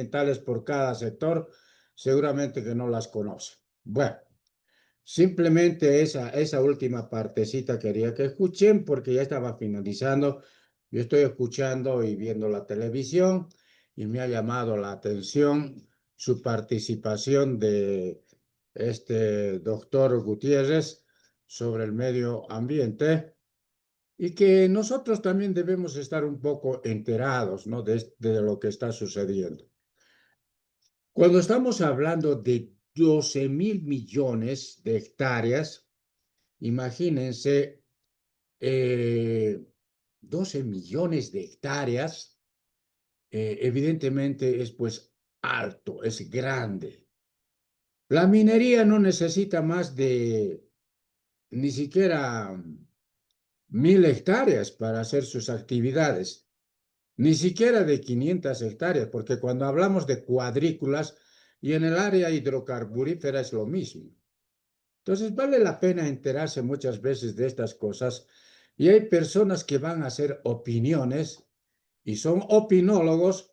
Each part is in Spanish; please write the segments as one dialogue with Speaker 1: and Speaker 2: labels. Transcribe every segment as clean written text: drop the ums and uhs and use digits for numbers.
Speaker 1: ambientales por cada sector, seguramente que no las conoce. Bueno, simplemente esa última partecita quería que escuchen porque ya estaba finalizando. Yo estoy escuchando y viendo la televisión y me ha llamado la atención su participación de este doctor Gutiérrez sobre el medio ambiente y que nosotros también debemos estar un poco enterados, ¿no? de lo que está sucediendo. Cuando estamos hablando de 12.000 millones de hectáreas, imagínense, 12 millones de hectáreas, evidentemente es pues alto, es grande. La minería no necesita más de ni siquiera 1.000 hectáreas para hacer sus actividades, ni siquiera de 500 hectáreas, porque cuando hablamos de cuadrículas y en el área hidrocarburífera es lo mismo. Entonces vale la pena enterarse muchas veces de estas cosas y hay personas que van a hacer opiniones y son opinólogos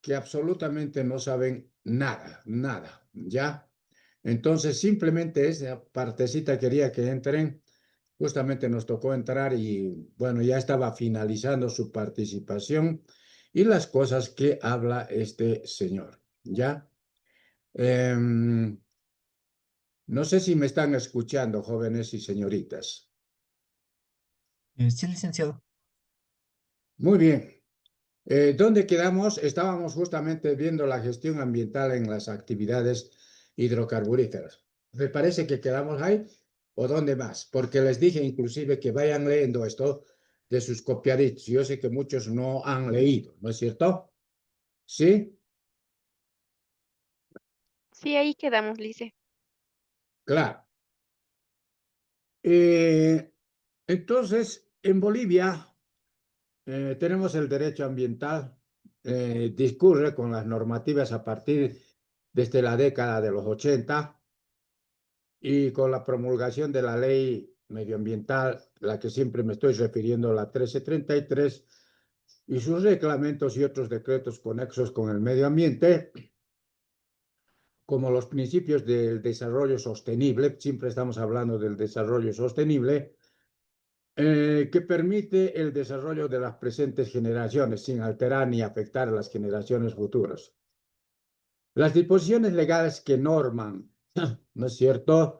Speaker 1: que absolutamente no saben nada, nada, ¿ya? Entonces simplemente esa partecita quería que entren. Justamente nos tocó entrar y bueno, ya estaba finalizando su participación y las cosas que habla este señor, ¿ya? No sé si me están escuchando, jóvenes y señoritas.
Speaker 2: Sí, licenciado.
Speaker 1: Muy bien. ¿Dónde quedamos? Estábamos justamente viendo la gestión ambiental en las actividades hidrocarburíferas. ¿Me parece que quedamos ahí? ¿O dónde más? Porque les dije inclusive que vayan leyendo esto de sus copiaditos. Yo sé que muchos no han leído, ¿no es cierto? ¿Sí?
Speaker 3: Sí, ahí quedamos, Lice.
Speaker 1: Claro. Eh, entonces, en Bolivia tenemos el derecho ambiental, discurre con las normativas a partir desde la década de los 80 y con la promulgación de la ley medioambiental, la que siempre me estoy refiriendo, la 1333, y sus reglamentos y otros decretos conexos con el medio ambiente, como los principios del desarrollo sostenible, siempre estamos hablando del desarrollo sostenible, que permite el desarrollo de las presentes generaciones sin alterar ni afectar a las generaciones futuras. Las disposiciones legales que norman, ¿no es cierto?,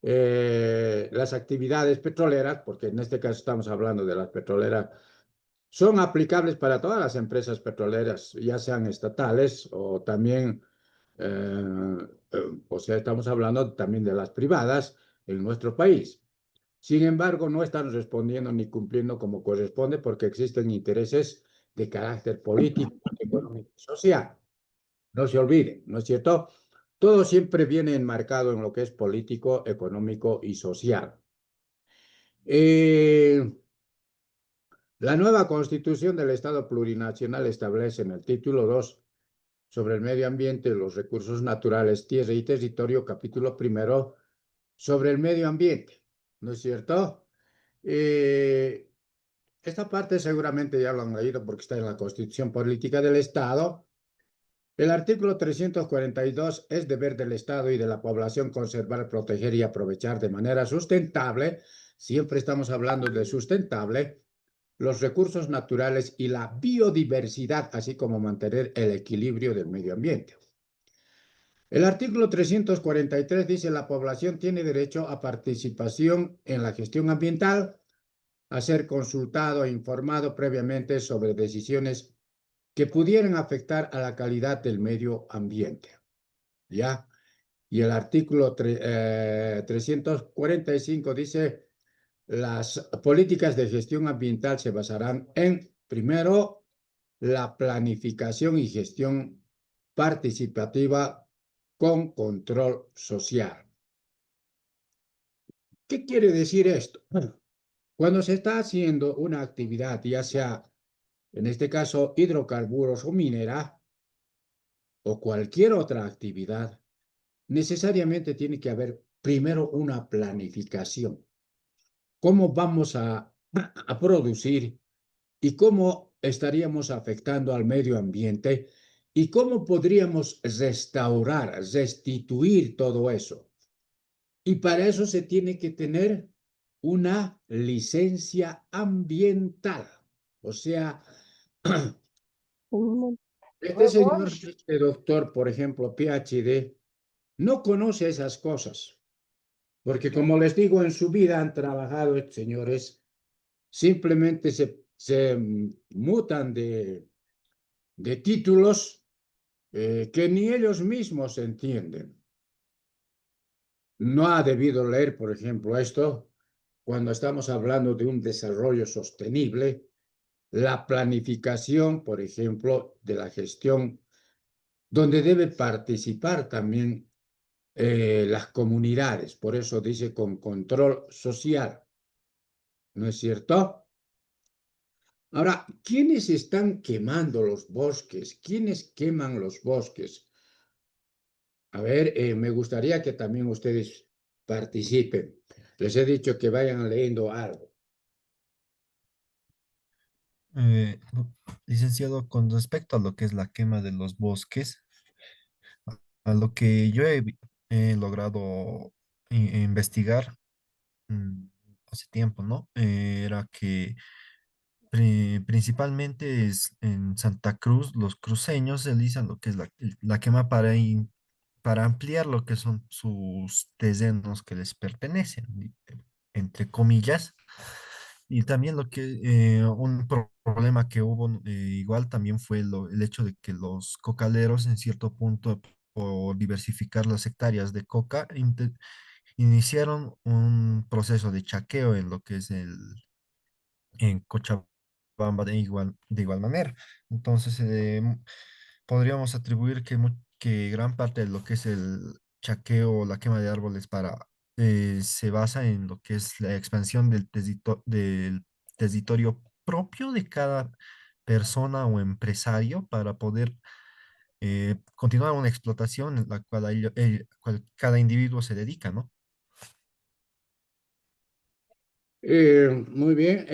Speaker 1: las actividades petroleras, porque en este caso estamos hablando de las petroleras, son aplicables para todas las empresas petroleras, ya sean estatales o también, o sea, estamos hablando también de las privadas en nuestro país. Sin embargo, no están respondiendo ni cumpliendo como corresponde porque existen intereses de carácter político, económico y social. No se olviden, ¿no es cierto? Todo siempre viene enmarcado en lo que es político, económico y social. La nueva Constitución del Estado Plurinacional establece en el título 2 sobre el medio ambiente, los recursos naturales, tierra y territorio, capítulo primero, sobre el medio ambiente, ¿no es cierto? Esta parte seguramente ya lo han leído porque está en la Constitución Política del Estado. El artículo 342 es deber del Estado y de la población conservar, proteger y aprovechar de manera sustentable, siempre estamos hablando de sustentable, los recursos naturales y la biodiversidad, así como mantener el equilibrio del medio ambiente. El artículo 343 dice la población tiene derecho a participación en la gestión ambiental, a ser consultado e informado previamente sobre decisiones que pudieran afectar a la calidad del medio ambiente. ¿Ya? Y el artículo 345 dice, las políticas de gestión ambiental se basarán en, primero, la planificación y gestión participativa con control social. ¿Qué quiere decir esto? Cuando se está haciendo una actividad, ya sea, en este caso, hidrocarburos o minera, o cualquier otra actividad, necesariamente tiene que haber primero una planificación. ¿Cómo vamos a producir y cómo estaríamos afectando al medio ambiente ¿Y cómo podríamos restaurar, restituir todo eso? Y para eso se tiene que tener una licencia ambiental. O sea, este señor, este doctor, por ejemplo, PhD, no conoce esas cosas, porque como les digo, en su vida han trabajado estos señores, simplemente se mutan de títulos que ni ellos mismos entienden. No ha debido leer, por ejemplo, esto cuando estamos hablando de un desarrollo sostenible, la planificación, por ejemplo, de la gestión, donde debe participar también las comunidades. Por eso dice con control social, ¿no es cierto? Ahora, ¿quiénes están quemando los bosques? ¿Quiénes queman los bosques? A ver, me gustaría que también ustedes participen. Les he dicho que vayan leyendo algo.
Speaker 2: Licenciado, con respecto a lo que es la quema de los bosques, a lo que yo he logrado investigar mm, hace tiempo, ¿no? Era que principalmente es en Santa Cruz, los cruceños realizan lo que es la quema para ampliar lo que son sus terrenos que les pertenecen, entre comillas. Y también lo que un problema que hubo igual también fue el hecho de que los cocaleros en cierto punto, por diversificar las hectáreas de coca, iniciaron un proceso de chaqueo en lo que es en Cochabamba de igual manera. Entonces, podríamos atribuir que gran parte de lo que es el chaqueo o la quema de árboles se basa en lo que es la expansión del territorio propio de cada persona o empresario para poder continuar una explotación en la cual, cada individuo se dedica, ¿no?
Speaker 1: Muy bien,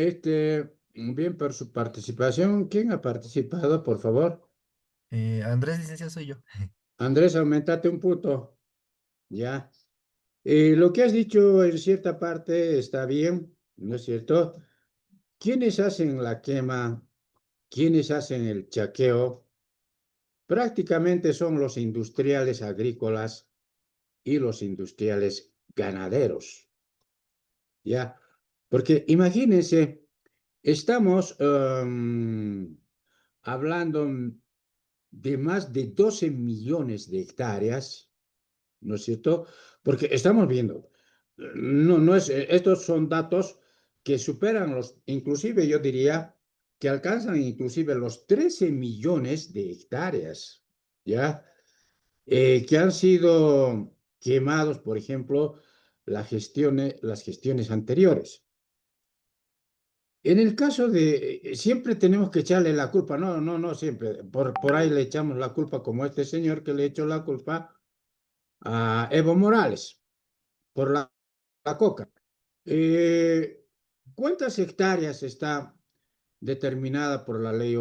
Speaker 1: bien por su participación. ¿Quién ha participado, por favor?
Speaker 2: Andrés, licenciado, soy yo.
Speaker 1: Andrés, aumentate un punto. Ya. Lo que has dicho en cierta parte está bien, ¿no es cierto? ¿Quiénes hacen la quema? ¿Quiénes hacen el chaqueo? Prácticamente son los industriales agrícolas y los industriales ganaderos, ¿ya? Porque imagínense, estamos hablando de más de 12 millones de hectáreas, ¿no es cierto? Porque estamos viendo, no es, estos son datos que superan inclusive yo diría que alcanzan inclusive los 13 millones de hectáreas, ¿ya? Que han sido quemados, por ejemplo, las gestiones anteriores. En el caso de, siempre tenemos que echarle la culpa, no siempre, por ahí le echamos la culpa como este señor que le echó la culpa a Evo Morales por la coca. Eh, ¿Cuántas hectáreas está determinada por la ley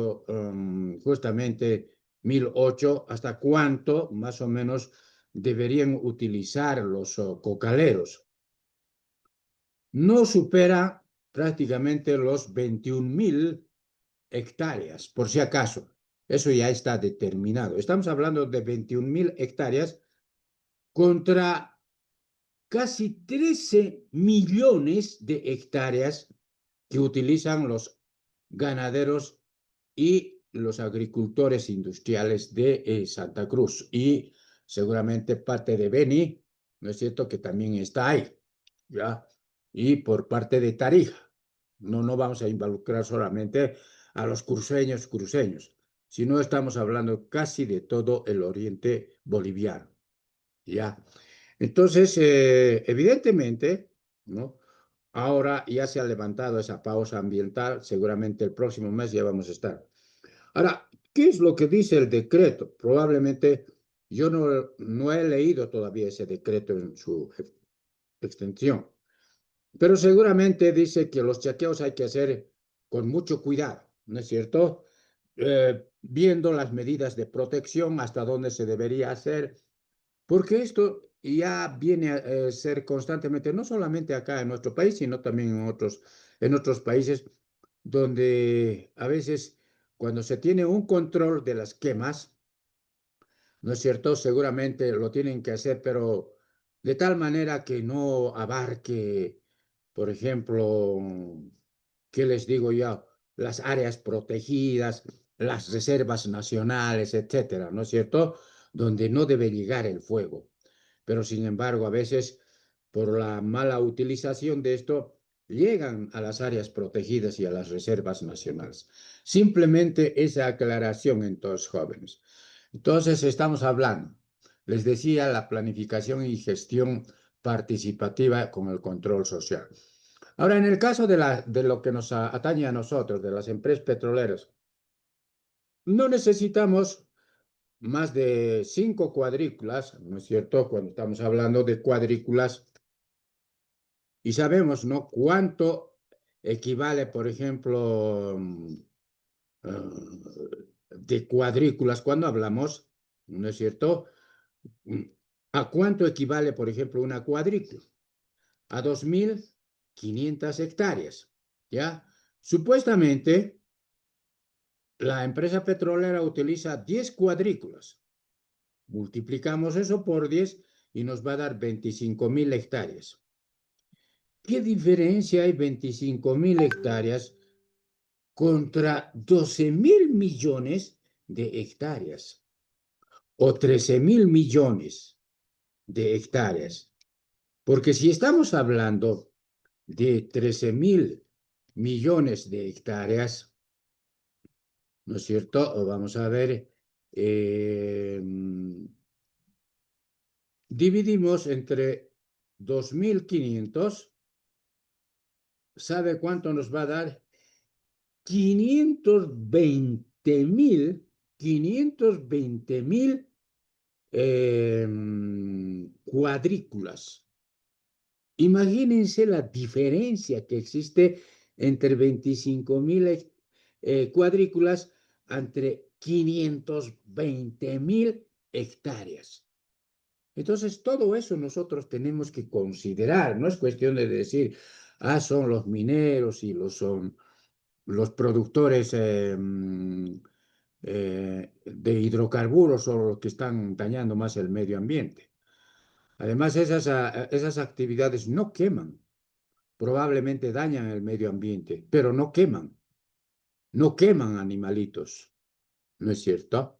Speaker 1: justamente 1008? ¿Hasta cuánto más o menos deberían utilizar los cocaleros? No supera prácticamente los 21.000 hectáreas, por si acaso. Eso ya está determinado. Estamos hablando de 21.000 hectáreas contra casi 13 millones de hectáreas que utilizan los ganaderos y los agricultores industriales de Santa Cruz y seguramente parte de Beni, ¿no es cierto?, que también está ahí, ¿ya? Y por parte de Tarija. No vamos a involucrar solamente a los cruceños, sino estamos hablando casi de todo el oriente boliviano, ¿ya? Entonces, evidentemente, ¿no? Ahora ya se ha levantado esa pausa ambiental, seguramente el próximo mes ya vamos a estar. Ahora, ¿qué es lo que dice el decreto? Probablemente yo no he leído todavía ese decreto en su extensión, pero seguramente dice que los chequeos hay que hacer con mucho cuidado, ¿no es cierto? viendo las medidas de protección, hasta dónde se debería hacer, porque esto ya viene a ser constantemente, no solamente acá en nuestro país, sino también en otros países, donde a veces cuando se tiene un control de las quemas, ¿no es cierto? Seguramente lo tienen que hacer, pero de tal manera que no abarque, por ejemplo, ¿qué les digo yo? Las áreas protegidas, las reservas nacionales, etcétera, ¿no es cierto? Donde no debe llegar el fuego. Pero sin embargo, a veces, por la mala utilización de esto, llegan a las áreas protegidas y a las reservas nacionales. Simplemente esa aclaración en todos jóvenes. Entonces, estamos hablando, les decía, la planificación y gestión participativa con el control social. Ahora, en el caso de lo que nos atañe a nosotros, de las empresas petroleras, no necesitamos más de 5 cuadrículas, ¿no es cierto? Cuando estamos hablando de cuadrículas, y sabemos, ¿no? Cuánto equivale, por ejemplo, de cuadrículas cuando hablamos, ¿no es cierto? ¿A cuánto equivale, por ejemplo, una cuadrícula? A 2.500 hectáreas, ¿ya? Supuestamente, la empresa petrolera utiliza 10 cuadrículas. Multiplicamos eso por 10 y nos va a dar 25.000 hectáreas. ¿Qué diferencia hay 25.000 hectáreas contra 12.000 millones de hectáreas o 13.000 millones de hectáreas? Porque si estamos hablando de 13.000 millones de hectáreas, ¿no es cierto? O vamos a ver, dividimos entre 2.500, ¿sabe cuánto nos va a dar? 520.000 cuadrículas. Imagínense la diferencia que existe entre 25.000 cuadrículas entre 520.000 hectáreas. Entonces, todo eso nosotros tenemos que considerar. No es cuestión de decir, son los mineros y son los productores de hidrocarburos son los que están dañando más el medio ambiente. Además, esas actividades no queman, probablemente dañan el medio ambiente, pero no queman animalitos, ¿no es cierto?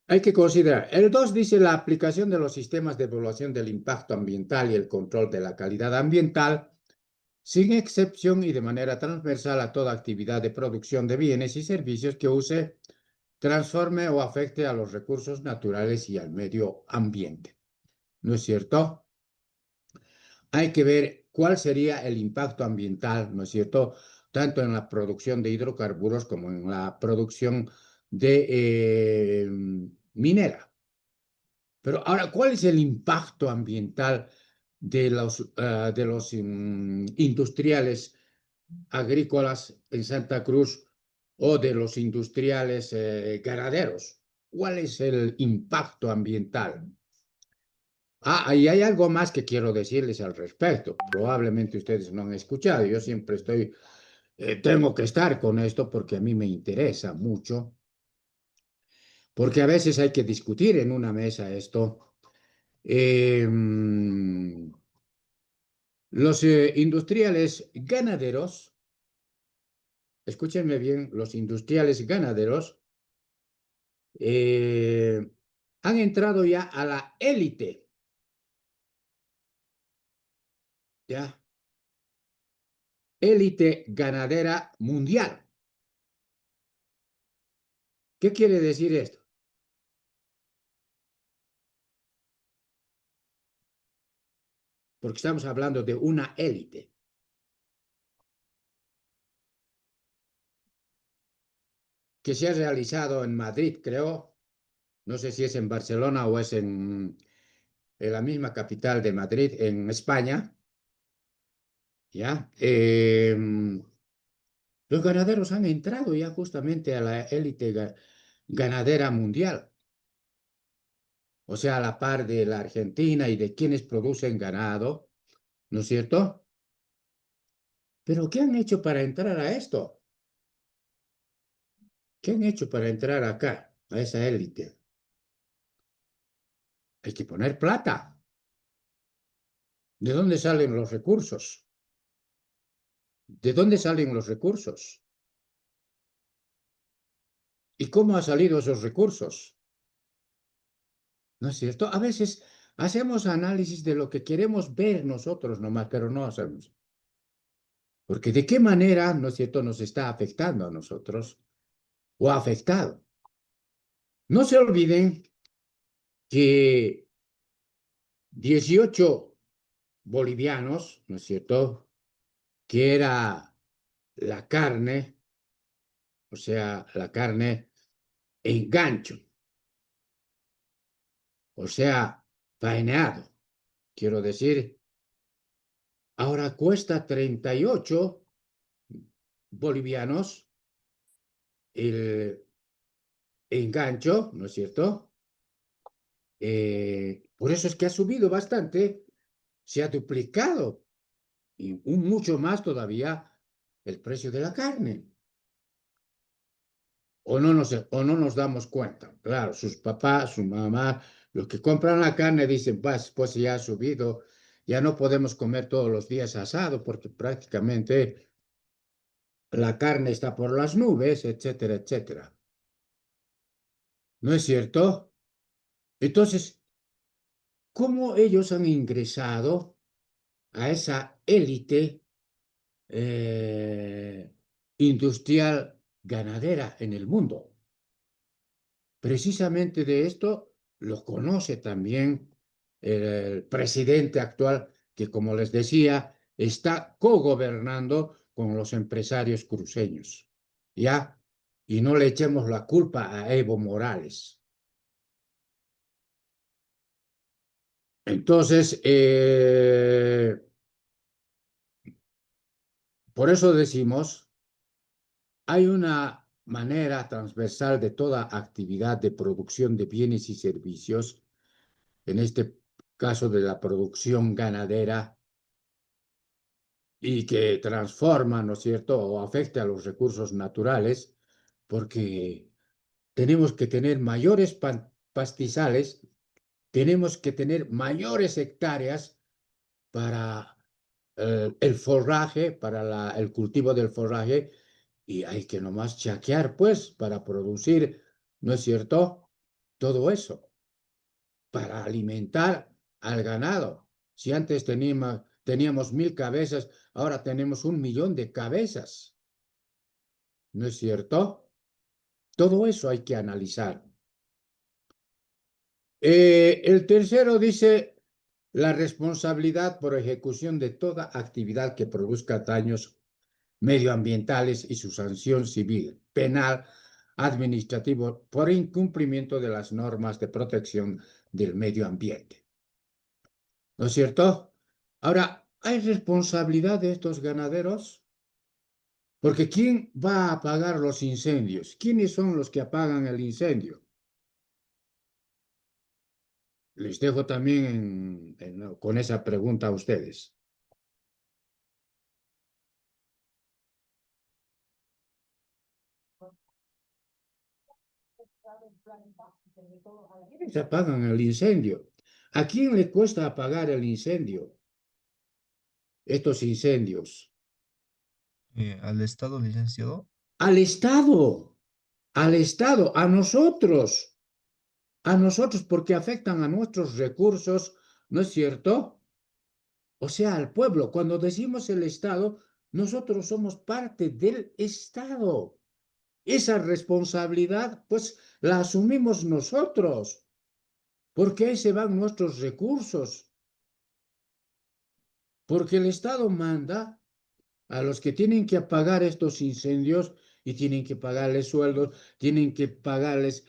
Speaker 1: Hay que considerar, el 2 dice la aplicación de los sistemas de evaluación del impacto ambiental y el control de la calidad ambiental, sin excepción y de manera transversal a toda actividad de producción de bienes y servicios que use, transforme o afecte a los recursos naturales y al medio ambiente. ¿No es cierto? Hay que ver cuál sería el impacto ambiental, ¿no es cierto? Tanto en la producción de hidrocarburos como en la producción de minera. Pero ahora, ¿cuál es el impacto ambiental de los industriales agrícolas en Santa Cruz o de los industriales ganaderos? ¿Cuál es el impacto ambiental? Y hay algo más que quiero decirles al respecto. Probablemente ustedes no han escuchado. Yo siempre tengo que estar con esto porque a mí me interesa mucho, porque a veces hay que discutir en una mesa esto. Los industriales ganaderos, escúchenme bien, los industriales ganaderos eh, han entrado ya a la élite, ¿ya? Élite ganadera mundial. ¿Qué quiere decir esto? Porque estamos hablando de una élite que se ha realizado en Madrid, creo, no sé si es en Barcelona o es en la misma capital de Madrid, en España, ¿ya? Los ganaderos han entrado ya justamente a la élite ganadera mundial, o sea, a la par de la Argentina y de quienes producen ganado, ¿no es cierto? Pero ¿qué han hecho para entrar a esto? ¿Qué han hecho para entrar acá, a esa élite? Hay que poner plata. ¿De dónde salen los recursos? ¿De dónde salen los recursos? ¿Y cómo han salido esos recursos? ¿No es cierto? A veces hacemos análisis de lo que queremos ver nosotros nomás, pero no hacemos. Porque de qué manera, ¿no es cierto?, nos está afectando a nosotros o ha afectado. No se olviden que 18 bolivianos, ¿no es cierto?, que era la carne, o sea, la carne en gancho, o sea, faeneado. Quiero decir, ahora cuesta 38 bolivianos el engancho, ¿no es cierto? Por eso es que ha subido bastante, se ha duplicado y mucho más todavía el precio de la carne. O no nos damos cuenta. Claro, sus papás, su mamá, los que compran la carne dicen, pues ya ha subido, ya no podemos comer todos los días asado porque prácticamente la carne está por las nubes, etcétera, etcétera. ¿No es cierto? Entonces, ¿cómo ellos han ingresado a esa élite industrial ganadera en el mundo? Precisamente de esto lo conoce también el presidente actual, que como les decía, está cogobernando con los empresarios cruceños. ¿Ya? Y no le echemos la culpa a Evo Morales. Entonces, por eso decimos, hay una manera transversal de toda actividad de producción de bienes y servicios, en este caso de la producción ganadera, y que transforma, ¿no es cierto?, o afecta a los recursos naturales, porque tenemos que tener mayores pastizales, tenemos que tener mayores hectáreas para el forraje, para el cultivo del forraje, y hay que nomás chaquear, pues, para producir, ¿no es cierto?, todo eso, para alimentar al ganado. Si antes teníamos 1000 cabezas, ahora tenemos 1 millón de cabezas, ¿no es cierto? Todo eso hay que analizar. El tercero dice la responsabilidad por ejecución de toda actividad que produzca daños medioambientales y su sanción civil, penal, administrativo por incumplimiento de las normas de protección del medio ambiente. ¿No es cierto? Ahora, ¿hay responsabilidad de estos ganaderos? Porque ¿quién va a apagar los incendios? ¿Quiénes son los que apagan el incendio? Les dejo también con esa pregunta a ustedes. ¿Quiénes apagan el incendio? ¿A quién le cuesta apagar el incendio? Estos incendios.
Speaker 2: Al Estado, licenciado.
Speaker 1: Al Estado, a nosotros porque afectan a nuestros recursos, ¿no es cierto? O sea, al pueblo. Cuando decimos el Estado, nosotros somos parte del Estado. Esa responsabilidad, pues, la asumimos nosotros, porque ahí se van nuestros recursos, porque el Estado manda a los que tienen que apagar estos incendios y tienen que pagarles sueldos, tienen que pagarles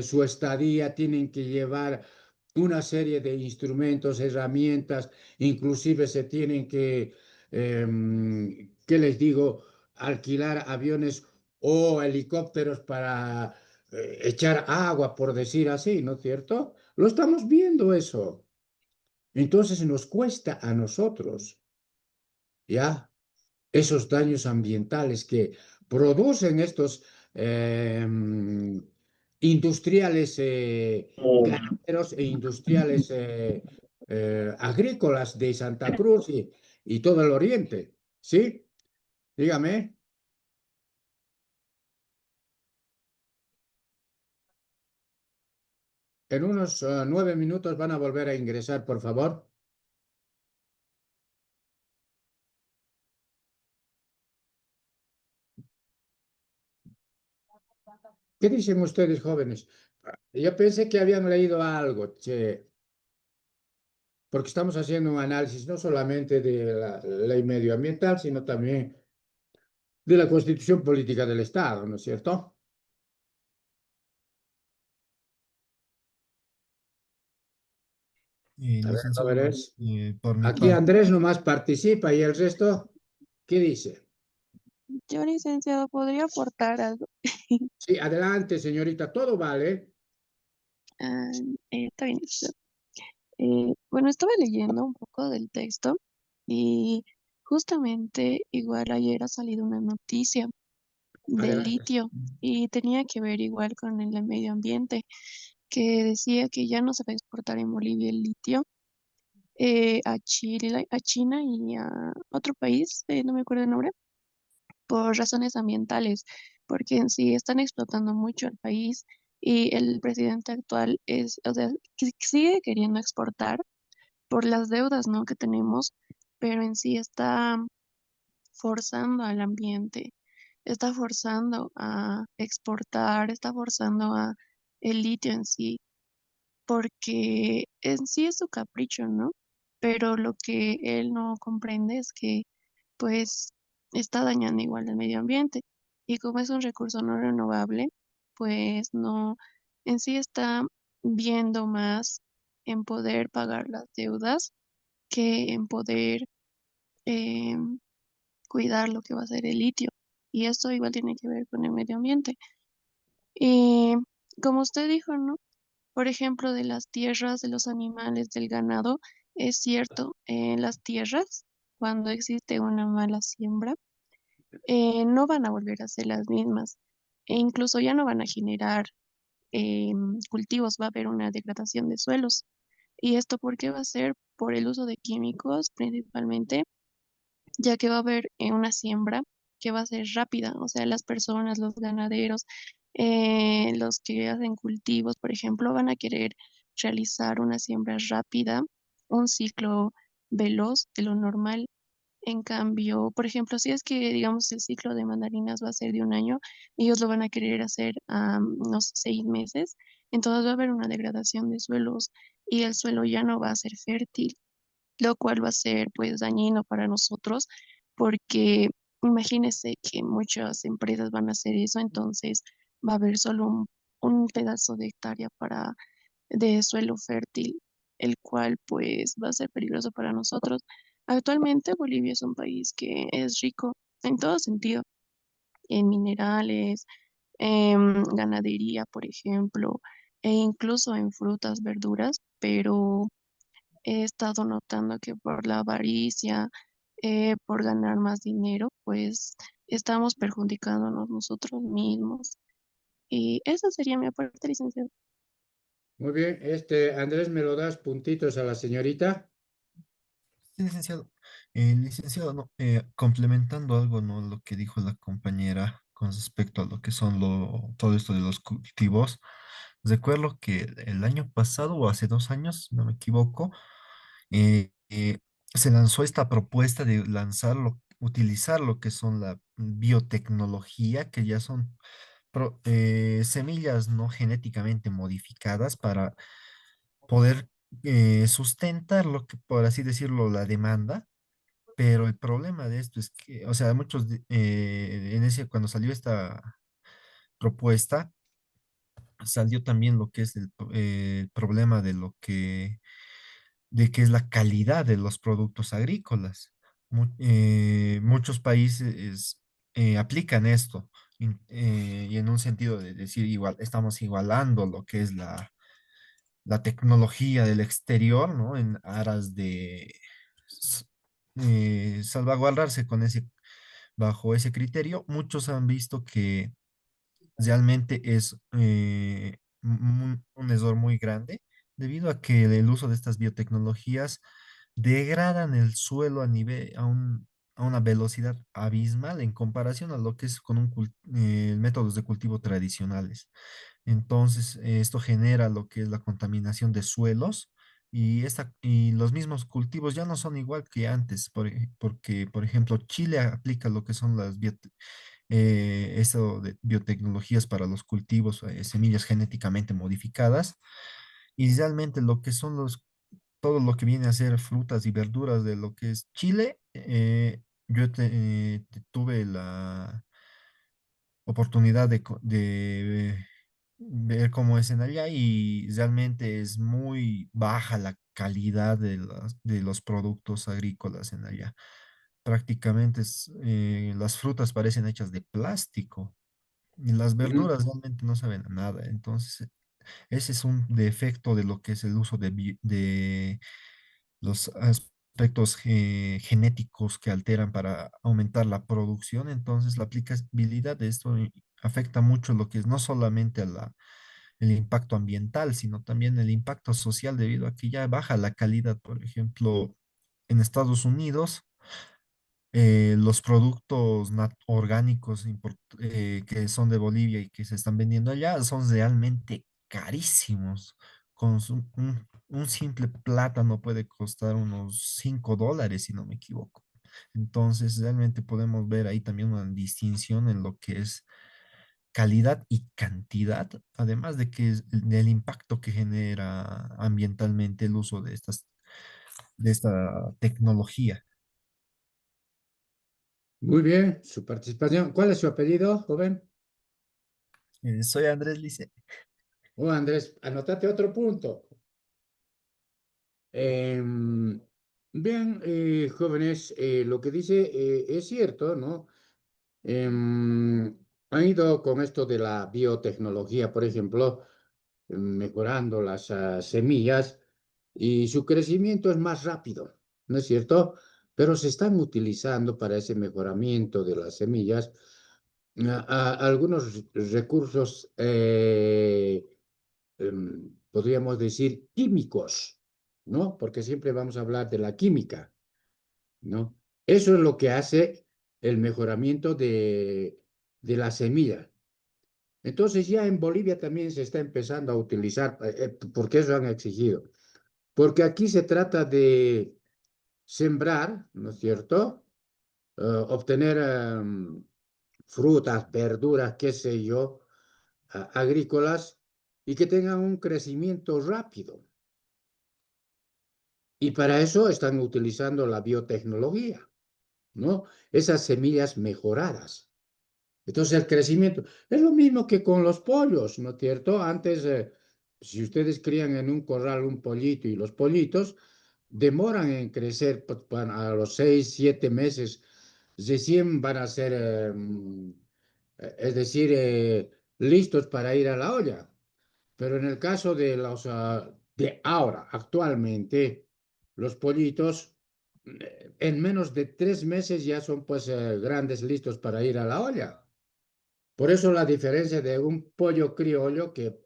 Speaker 1: su estadía, tienen que llevar una serie de instrumentos, herramientas, inclusive se tienen que, ¿qué les digo?, alquilar aviones o helicópteros para echar agua, por decir así, ¿no es cierto? Lo estamos viendo eso. Entonces nos cuesta a nosotros, ¿ya? Esos daños ambientales que producen estos industriales ganaderos e industriales agrícolas de Santa Cruz y todo el oriente. ¿Sí? Dígame. En unos 9 minutos van a volver a ingresar, por favor. ¿Qué dicen ustedes, jóvenes? Yo pensé que habían leído algo, che, porque estamos haciendo un análisis no solamente de la ley medioambiental, sino también de la Constitución Política del Estado, ¿no es cierto? A ver,
Speaker 2: Licenciado, no,
Speaker 1: jóvenes.
Speaker 2: por mi
Speaker 1: Aquí
Speaker 2: parte.
Speaker 1: Andrés nomás participa y el resto, ¿qué dice?
Speaker 3: Yo, licenciado, podría aportar algo.
Speaker 1: Sí, adelante, señorita, todo vale.
Speaker 3: Ah, está bien, licenciado. Bueno, estaba leyendo un poco del texto y justamente igual ayer ha salido una noticia del
Speaker 1: Adelante.
Speaker 3: litio y tenía que ver igual con el medio ambiente, que decía que ya no se va a exportar en Bolivia el litio a Chile, a China y a otro país, no me acuerdo el nombre, por razones ambientales, porque en sí están explotando mucho el país y el presidente actual es, o sea, que sigue queriendo exportar por las deudas, ¿no?, que tenemos, pero en sí está forzando al ambiente, está forzando a exportar, está forzando a el litio en sí, porque en sí es su capricho, ¿no? Pero lo que él no comprende es que pues está dañando igual el medio ambiente. Y como es un recurso no renovable, pues no, en sí está viendo más en poder pagar las deudas que en poder eh, cuidar lo que va a ser el litio. Y esto igual tiene que ver con el medio ambiente. Y como usted dijo, ¿no? Por ejemplo, de las tierras, de los animales, del ganado, es cierto, en las tierras, cuando existe una mala siembra, no van a volver a ser las mismas e incluso ya no van a generar cultivos, va a haber una degradación de suelos. ¿Y esto por qué va a ser? Por el uso de químicos principalmente, ya que va a haber una siembra que va a ser rápida, o sea, las personas, los ganaderos, los que hacen cultivos, por ejemplo, van a querer realizar una siembra rápida, un ciclo veloz de lo normal. En cambio, por ejemplo, si es que, digamos, el ciclo de mandarinas va a ser de un año, ellos lo van a querer hacer a unos 6 meses, entonces va a haber una degradación de suelos y el suelo ya no va a ser fértil, lo cual va a ser pues dañino para nosotros, porque imagínense que muchas empresas van a hacer eso, entonces va a haber solo un pedazo de hectárea de suelo fértil, el cual pues va a ser peligroso para nosotros. Actualmente Bolivia es un país que es rico en todo sentido, en minerales, en ganadería, por ejemplo, e incluso en frutas, verduras, pero he estado notando que por la avaricia, por ganar más dinero, pues estamos perjudicándonos nosotros mismos. Y esa sería mi aporte, licenciado.
Speaker 1: Muy bien, Andrés, ¿me lo das puntitos a la señorita?
Speaker 2: Sí, licenciado. Licenciado, no, complementando algo, ¿no? Lo que dijo la compañera con respecto a lo que son todo esto de los cultivos. Recuerdo que el año pasado o hace 2 años, no me equivoco, se lanzó esta propuesta de utilizar lo que son la biotecnología, que ya son semillas no genéticamente modificadas para poder sustentar lo que, por así decirlo, la demanda. Pero el problema de esto es que, o sea, cuando salió esta propuesta, salió también lo que es el problema de que es la calidad de los productos agrícolas. Muchos países aplican esto y en un sentido de decir igual, estamos igualando lo que es la tecnología del exterior, ¿no? En aras de s- salvaguardarse con bajo ese criterio. Muchos han visto que realmente es un error muy grande debido a que el uso de estas biotecnologías degradan el suelo a una velocidad abismal en comparación a lo que es con métodos de cultivo tradicionales. Entonces, esto genera lo que es la contaminación de suelos y los mismos cultivos ya no son igual que antes, porque, por ejemplo, Chile aplica lo que son eso de biotecnologías para los cultivos, semillas genéticamente modificadas, y realmente lo que son todo lo que viene a ser frutas y verduras de lo que es Chile, tuve la oportunidad de ver cómo es en allá y realmente es muy baja la calidad de los productos agrícolas en allá. Prácticamente las frutas parecen hechas de plástico y las
Speaker 1: Ujú.
Speaker 2: verduras realmente no saben a nada. Entonces, ese es un defecto de lo que es el uso de los aspectos genéticos que alteran para aumentar la producción. Entonces, la aplicabilidad de esto afecta mucho lo que es no solamente el impacto ambiental, sino también el impacto social debido a que ya baja la calidad. Por ejemplo, en Estados Unidos, los productos orgánicos que son de Bolivia y que se están vendiendo allá son realmente carísimos. Un simple plátano puede costar unos $5, si no me equivoco. Entonces, realmente podemos ver ahí también una distinción en lo que es calidad y cantidad, además de que del impacto que genera ambientalmente el uso de esta tecnología.
Speaker 1: Muy bien, su participación. ¿Cuál es su apellido, joven?
Speaker 2: Soy Andrés Lice.
Speaker 1: Oh, Andrés, anotate otro punto. Em, Bien, jóvenes, lo que dice es cierto, ¿no? Han ido con esto de la biotecnología, por ejemplo, mejorando las semillas y su crecimiento es más rápido, ¿no es cierto? Pero se están utilizando para ese mejoramiento de las semillas algunos recursos, podríamos decir, químicos, ¿no? Porque siempre vamos a hablar de la química, ¿no? Eso es lo que hace el mejoramiento de la semilla. Entonces ya en Bolivia también se está empezando a utilizar, porque eso han exigido, porque aquí se trata de sembrar, ¿no es cierto? Obtener frutas, verduras, qué sé yo, agrícolas y que tengan un crecimiento rápido. Y para eso están utilizando la biotecnología, ¿no? Esas semillas mejoradas. Entonces el crecimiento es lo mismo que con los pollos, ¿no es cierto? Antes, si ustedes crían en un corral un pollito y los pollitos demoran en crecer pues, a los 6, 7 meses, recién van a ser, es decir, listos para ir a la olla. Pero en el caso de los de ahora, actualmente, los pollitos en menos de 3 meses ya son pues grandes listos para ir a la olla. Por eso la diferencia de un pollo criollo que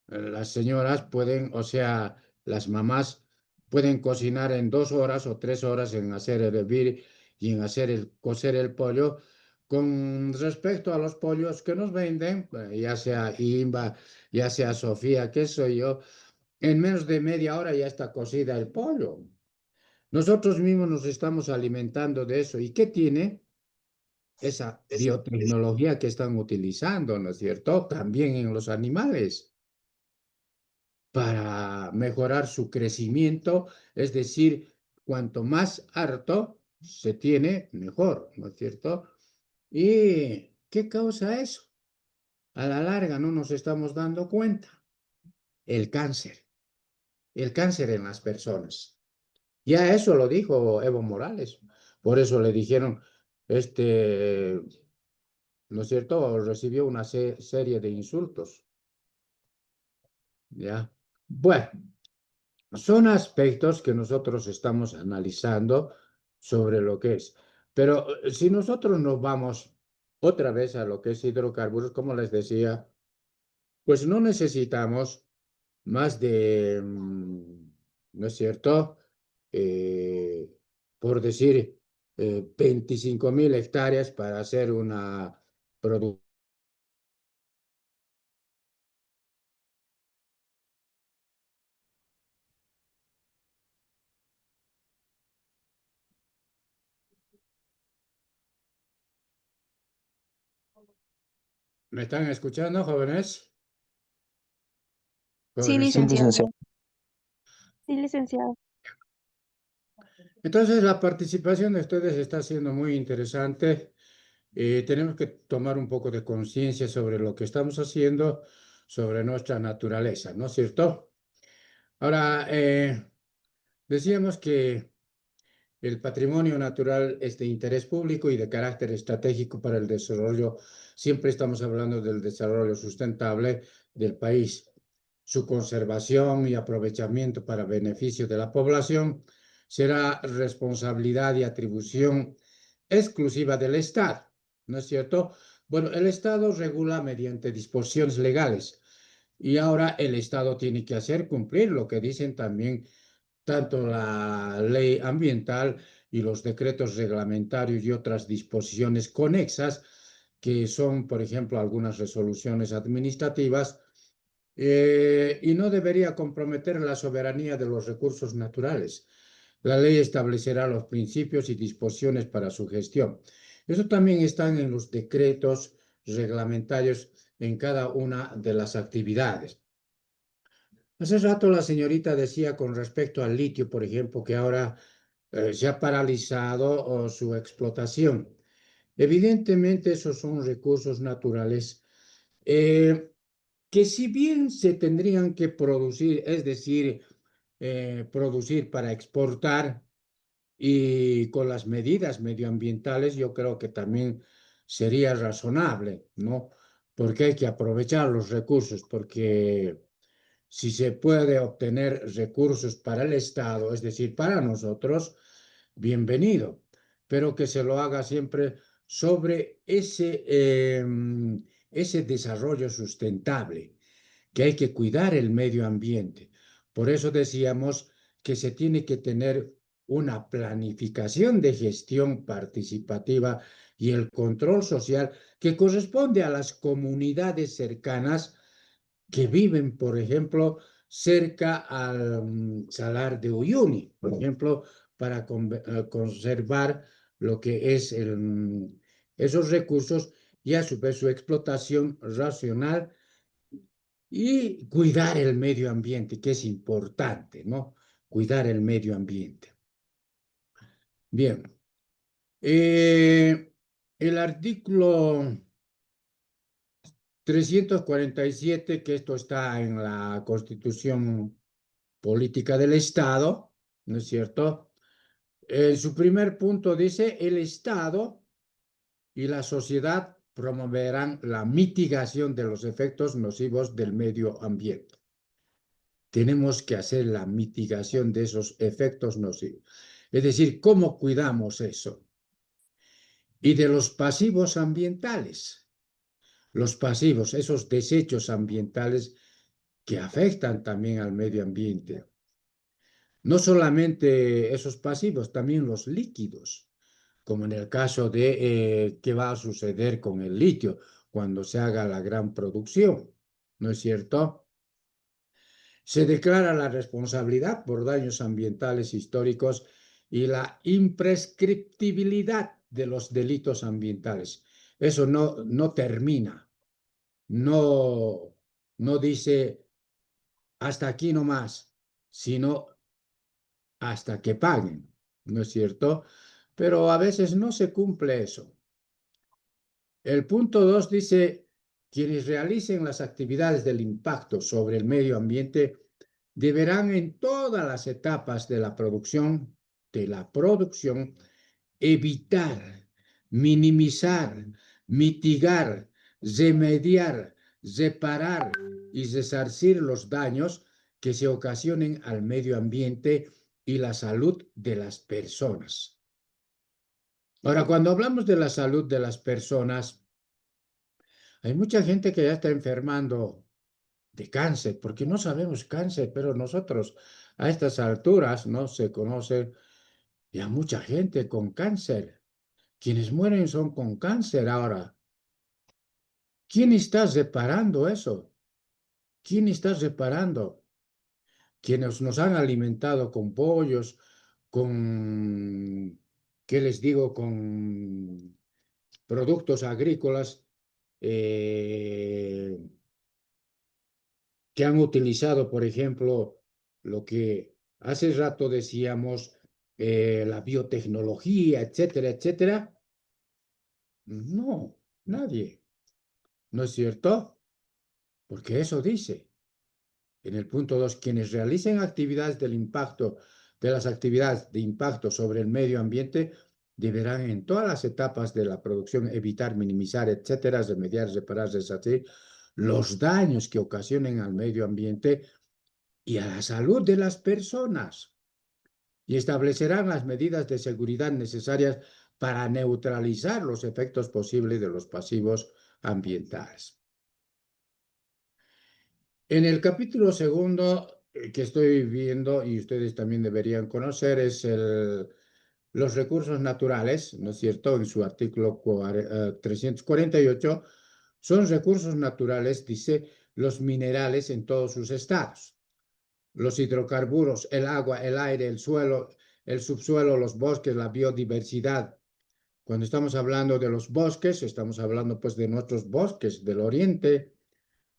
Speaker 1: las señoras pueden, o sea, las mamás pueden cocinar en 2 horas o 3 horas en hacer el hervir y en hacer el cocer el pollo. Con respecto a los pollos que nos venden, ya sea Imba, ya sea Sofía, qué soy yo, en menos de media hora ya está cocida el pollo. Nosotros mismos nos estamos alimentando de eso. ¿Y qué tiene? Esa biotecnología que están utilizando, ¿no es cierto? También en los animales para mejorar su crecimiento, es decir, cuanto más harto se tiene, mejor, ¿no es cierto? ¿Y qué causa eso? A la larga no nos estamos dando cuenta. El cáncer en las personas. Ya eso lo dijo Evo Morales. Por eso le dijeron, este, ¿no es cierto? Recibió una serie de insultos, ¿ya? Bueno, son aspectos que nosotros estamos analizando sobre lo que es. Pero si nosotros nos vamos otra vez a lo que es hidrocarburos, como les decía, pues no necesitamos más de, ¿no es cierto? Eh, por decir, 25.000 hectáreas para hacer una producción. ¿Me están escuchando, jóvenes?
Speaker 3: Sí,
Speaker 1: Jóvenes.
Speaker 4: Sí, licenciado.
Speaker 3: licenciado. Sí, licenciado.
Speaker 1: Entonces, la participación de ustedes está siendo muy interesante. Tenemos que tomar un poco de conciencia sobre lo que estamos haciendo, sobre nuestra naturaleza, ¿no es cierto? Ahora, decíamos que el patrimonio natural es de interés público y de carácter estratégico para el desarrollo. Siempre estamos hablando del desarrollo sustentable del país. Su conservación y aprovechamiento para beneficio de la población será responsabilidad y atribución exclusiva del Estado, ¿no es cierto? Bueno, el Estado regula mediante disposiciones legales y ahora el Estado tiene que hacer cumplir lo que dicen también tanto la ley ambiental y los decretos reglamentarios y otras disposiciones conexas, que son, por ejemplo, algunas resoluciones administrativas, y no debería comprometer la soberanía de los recursos naturales. La ley establecerá los principios y disposiciones para su gestión. Eso también está en los decretos reglamentarios en cada una de las actividades. Hace rato la señorita decía con respecto al litio, por ejemplo, que ahora se ha paralizado su explotación. Evidentemente, esos son recursos naturales que si bien se tendrían que producir, es decir, producir para exportar y con las medidas medioambientales, yo creo que también sería razonable, ¿no? Porque hay que aprovechar los recursos, porque si se puede obtener recursos para el Estado, es decir, para nosotros, bienvenido, pero que se lo haga siempre sobre ese desarrollo sustentable, que hay que cuidar el medio ambiente. Por eso decíamos que se tiene que tener una planificación de gestión participativa y el control social que corresponde a las comunidades cercanas que viven, por ejemplo, cerca al Salar de Uyuni, por ejemplo, para conservar lo que es esos recursos y a su vez su explotación racional y cuidar el medio ambiente, que es importante, ¿no? Cuidar el medio ambiente. Bien. El artículo 347, que esto está en la Constitución Política del Estado, ¿no es cierto? En su primer punto dice, el Estado y la sociedad promoverán la mitigación de los efectos nocivos del medio ambiente. Tenemos que hacer la mitigación de esos efectos nocivos. Es decir, ¿cómo cuidamos eso? Y de los pasivos ambientales. Los pasivos, esos desechos ambientales que afectan también al medio ambiente. No solamente esos pasivos, también los líquidos, como en el caso de qué va a suceder con el litio cuando se haga la gran producción, ¿no es cierto? Se declara la responsabilidad por daños ambientales históricos y la imprescriptibilidad de los delitos ambientales. Eso no termina, no, no dice hasta aquí no más, sino hasta que paguen, ¿no es cierto? Pero a veces no se cumple eso. El punto 2 dice, quienes realicen las actividades del impacto sobre el medio ambiente deberán en todas las etapas de la producción, evitar, minimizar, mitigar, remediar, reparar y resarcir los daños que se ocasionen al medio ambiente y la salud de las personas. Ahora, cuando hablamos de la salud de las personas, hay mucha gente que ya está enfermando de cáncer, porque no sabemos cáncer, pero nosotros a estas alturas no se conoce ya mucha gente con cáncer. Quienes mueren son con cáncer ahora. ¿Quién está reparando eso? ¿Quién está reparando? Quienes nos han alimentado con pollos, con, ¿qué les digo? Con productos agrícolas eh, que han utilizado, por ejemplo, lo que hace rato decíamos, la biotecnología, etcétera, etcétera. No, nadie. ¿No es cierto? Porque eso dice. En el punto 2, quienes realicen actividades del impacto, de las actividades de impacto sobre el medio ambiente, deberán en todas las etapas de la producción evitar, minimizar, etcétera, remediar, reparar, resarcir los daños que ocasionen al medio ambiente y a la salud de las personas. Y establecerán las medidas de seguridad necesarias para neutralizar los efectos posibles de los pasivos ambientales. En el capítulo segundo que estoy viendo, y ustedes también deberían conocer, es los recursos naturales, ¿no es cierto? En su artículo 348, son recursos naturales, dice, los minerales en todos sus estados, los hidrocarburos, el agua, el aire, el suelo, el subsuelo, los bosques, la biodiversidad. Cuando estamos hablando de los bosques, estamos hablando pues de nuestros bosques del oriente,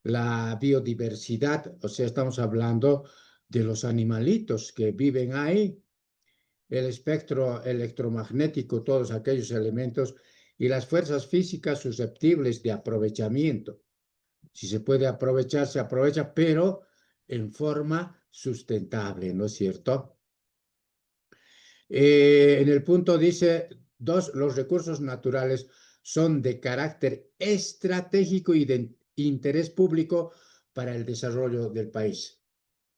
Speaker 1: la biodiversidad, o sea, estamos hablando de los animalitos que viven ahí, el espectro electromagnético, todos aquellos elementos y las fuerzas físicas susceptibles de aprovechamiento. Si se puede aprovechar, se aprovecha, pero en forma sustentable, ¿no es cierto? En el punto dice, dos, los recursos naturales son de carácter estratégico y de interés público para el desarrollo del país.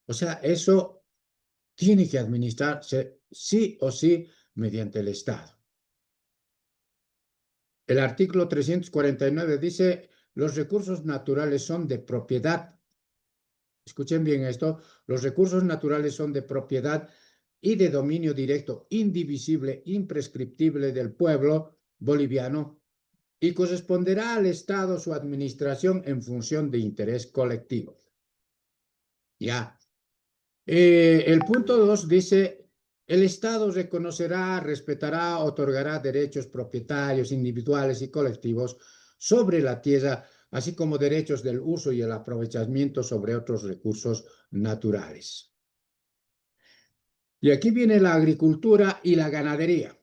Speaker 1: O sea, eso tiene que administrarse sí o sí mediante el Estado. El artículo 349 dice, los recursos naturales son de propiedad. Escuchen bien esto, los recursos naturales son de propiedad y de dominio directo, indivisible, imprescriptible del pueblo boliviano y corresponderá al Estado su administración en función de interés colectivo. Ya. El punto 2 dice, el Estado reconocerá, respetará, otorgará derechos propietarios individuales y colectivos sobre la tierra, así como derechos del uso y el aprovechamiento sobre otros recursos naturales. Y aquí viene la agricultura y la ganadería,